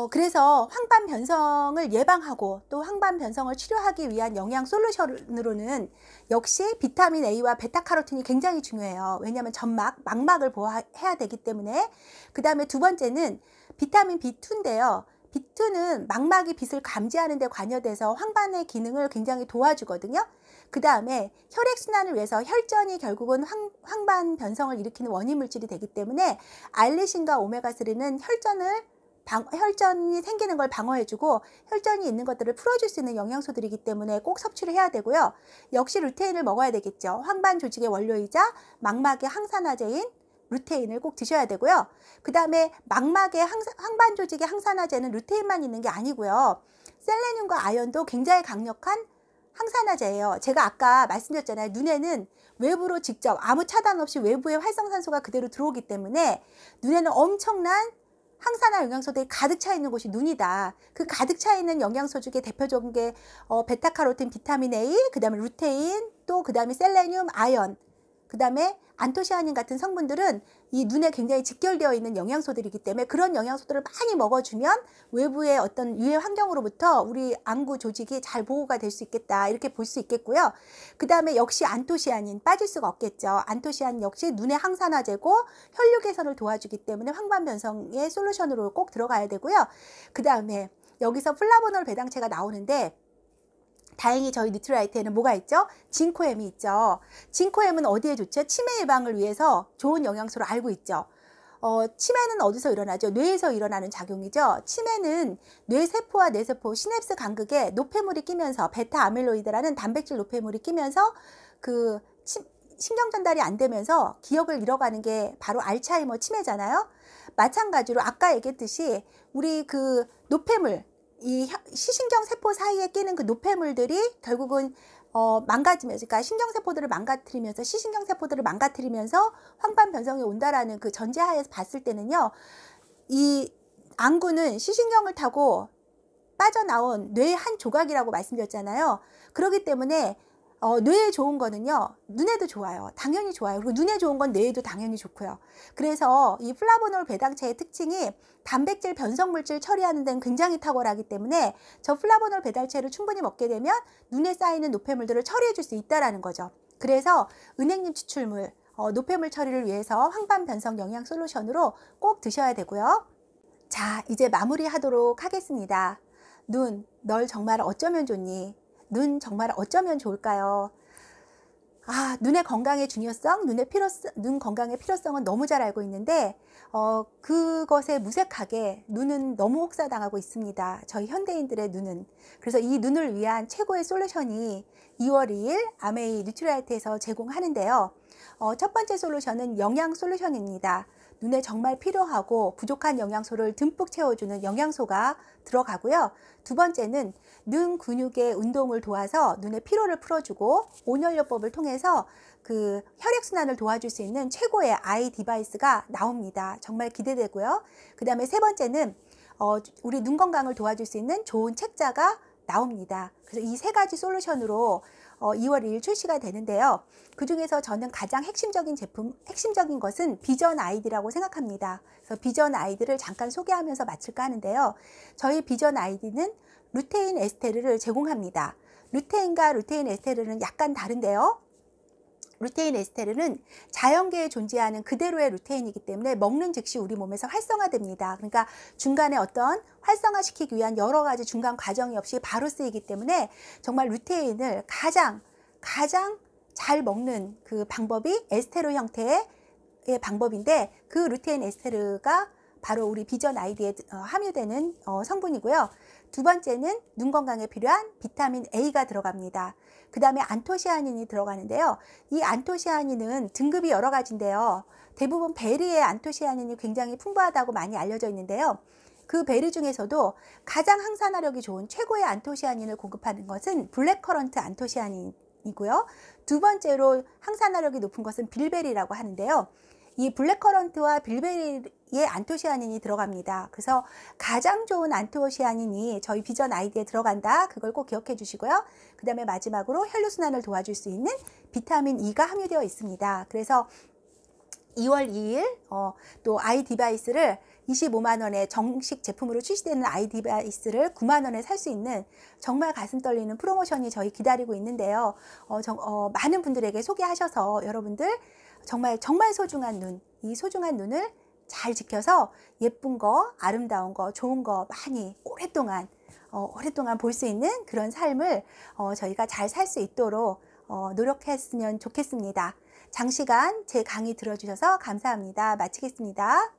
Speaker 1: 그래서 황반 변성을 예방하고 또 황반 변성을 치료하기 위한 영양 솔루션으로는 역시 비타민 A와 베타카로틴이 굉장히 중요해요. 왜냐하면 망막을 보호해야 되기 때문에. 그 다음에 두 번째는 비타민 B2인데요. B2는 망막이 빛을 감지하는 데 관여돼서 황반의 기능을 굉장히 도와주거든요. 그 다음에 혈액순환을 위해서 혈전이 결국은 황반 변성을 일으키는 원인 물질이 되기 때문에 알리신과 오메가3는 혈전이 생기는 걸 방어해주고 혈전이 있는 것들을 풀어줄 수 있는 영양소들이기 때문에 꼭 섭취를 해야 되고요. 역시 루테인을 먹어야 되겠죠. 황반 조직의 원료이자 망막의 항산화제인 루테인을 꼭 드셔야 되고요. 그 다음에 망막의 황반 조직의 항산화제는 루테인만 있는 게 아니고요. 셀레늄과 아연도 굉장히 강력한 항산화제예요. 제가 아까 말씀드렸잖아요. 눈에는 외부로 직접 아무 차단 없이 외부의 활성산소가 그대로 들어오기 때문에 눈에는 엄청난 항산화 영양소들이 가득 차 있는 곳이 눈이다. 그 가득 차 있는 영양소 중에 대표적인 게 베타카로틴, 비타민 A, 그 다음에 루테인, 또 그 다음에 셀레늄, 아연, 그 다음에 안토시아닌 같은 성분들은 이 눈에 굉장히 직결되어 있는 영양소들이기 때문에 그런 영양소들을 많이 먹어주면 외부의 어떤 유해 환경으로부터 우리 안구 조직이 잘 보호가 될 수 있겠다, 이렇게 볼 수 있겠고요. 그 다음에 역시 안토시아닌 빠질 수가 없겠죠. 안토시아닌 역시 눈의 항산화제고 혈류 개선을 도와주기 때문에 황반 변성의 솔루션으로 꼭 들어가야 되고요. 그 다음에 여기서 플라보놀 배당체가 나오는데, 다행히 저희 뉴트라이트에는 뭐가 있죠? 징코엠이 있죠. 징코엠은 어디에 좋죠? 치매 예방을 위해서 좋은 영양소로 알고 있죠. 치매는 어디서 일어나죠? 뇌에서 일어나는 작용이죠. 치매는 뇌세포와 뇌세포 시냅스 간극에 노폐물이 끼면서 베타 아밀로이드라는 단백질 노폐물이 끼면서 그 신경 전달이 안 되면서 기억을 잃어가는 게 바로 알츠하이머 치매잖아요. 마찬가지로 아까 얘기했듯이 우리 그 노폐물, 이 시신경 세포 사이에 끼는 그 노폐물들이 결국은 망가지면서, 그러니까 신경세포들을 망가뜨리면서 시신경세포들을 망가뜨리면서 황반 변성이 온다라는 그 전제하에서 봤을 때는요, 이 안구는 시신경을 타고 빠져나온 뇌의 한 조각이라고 말씀드렸잖아요. 그렇기 때문에 뇌에 좋은 거는요, 눈에도 좋아요. 당연히 좋아요. 그리고 눈에 좋은 건 뇌에도 당연히 좋고요. 그래서 이 플라보놀 배당체의 특징이 단백질 변성물질 처리하는 데는 굉장히 탁월하기 때문에 저 플라보놀 배당체를 충분히 먹게 되면 눈에 쌓이는 노폐물들을 처리해 줄 수 있다는 거죠. 그래서 은행잎 추출물, 노폐물 처리를 위해서 황반 변성 영양 솔루션으로 꼭 드셔야 되고요. 자, 이제 마무리하도록 하겠습니다. 눈, 널 정말 어쩌면 좋니? 눈 정말 어쩌면 좋을까요? 눈의 건강의 중요성, 눈 건강의 필요성은 너무 잘 알고 있는데 그것에 무색하게 눈은 너무 혹사당하고 있습니다. 저희 현대인들의 눈은. 그래서 이 눈을 위한 최고의 솔루션이 2월 2일 아메이 뉴트라이트에서 제공하는데요. 첫 번째 솔루션은 영양 솔루션입니다. 눈에 정말 필요하고 부족한 영양소를 듬뿍 채워주는 영양소가 들어가고요. 두 번째는 눈 근육의 운동을 도와서 눈의 피로를 풀어주고 온연료법을 통해서 그 혈액순환을 도와줄 수 있는 최고의 아이 디바이스가 나옵니다. 정말 기대되고요. 그 다음에 세 번째는 우리 눈 건강을 도와줄 수 있는 좋은 책자가 나옵니다. 그래서 이 세 가지 솔루션으로 2월 2일 출시가 되는데요. 그 중에서 저는 가장 핵심적인 것은 비전 아이디라고 생각합니다. 그래서 비전 아이디를 잠깐 소개하면서 마칠까 하는데요. 저희 비전 아이디는 루테인 에스테르를 제공합니다. 루테인과 루테인 에스테르는 약간 다른데요. 루테인 에스테르는 자연계에 존재하는 그대로의 루테인이기 때문에 먹는 즉시 우리 몸에서 활성화됩니다. 그러니까 중간에 어떤 활성화시키기 위한 여러 가지 중간 과정이 없이 바로 쓰이기 때문에 정말 루테인을 가장 잘 먹는 그 방법이 에스테르 형태의 방법인데, 그 루테인 에스테르가 바로 우리 비전 아이디에 함유되는 성분이고요. 두 번째는 눈 건강에 필요한 비타민 A가 들어갑니다. 그 다음에 안토시아닌이 들어가는데요. 이 안토시아닌은 등급이 여러 가지인데요. 대부분 베리의 안토시아닌이 굉장히 풍부하다고 많이 알려져 있는데요. 그 베리 중에서도 가장 항산화력이 좋은 최고의 안토시아닌을 공급하는 것은 블랙커런트 안토시아닌이고요. 두 번째로 항산화력이 높은 것은 빌베리라고 하는데요. 이 블랙커런트와 빌베리의 안토시아닌이 들어갑니다. 그래서 가장 좋은 안토시아닌이 저희 비전 아이디에 들어간다. 그걸 꼭 기억해 주시고요. 그 다음에 마지막으로 혈류순환을 도와줄 수 있는 비타민 E가 함유되어 있습니다. 그래서 2월 2일 또 아이 디바이스를 25만 원의 정식 제품으로 출시되는 아이 디바이스를 9만 원에 살 수 있는 정말 가슴 떨리는 프로모션이 저희 기다리고 있는데요. 많은 분들에게 소개하셔서 여러분들 정말 소중한 눈, 이 소중한 눈을 잘 지켜서 예쁜 거, 아름다운 거, 좋은 거 많이 오랫동안 볼 수 있는 그런 삶을 저희가 잘 살 수 있도록 노력했으면 좋겠습니다. 장시간 제 강의 들어주셔서 감사합니다. 마치겠습니다.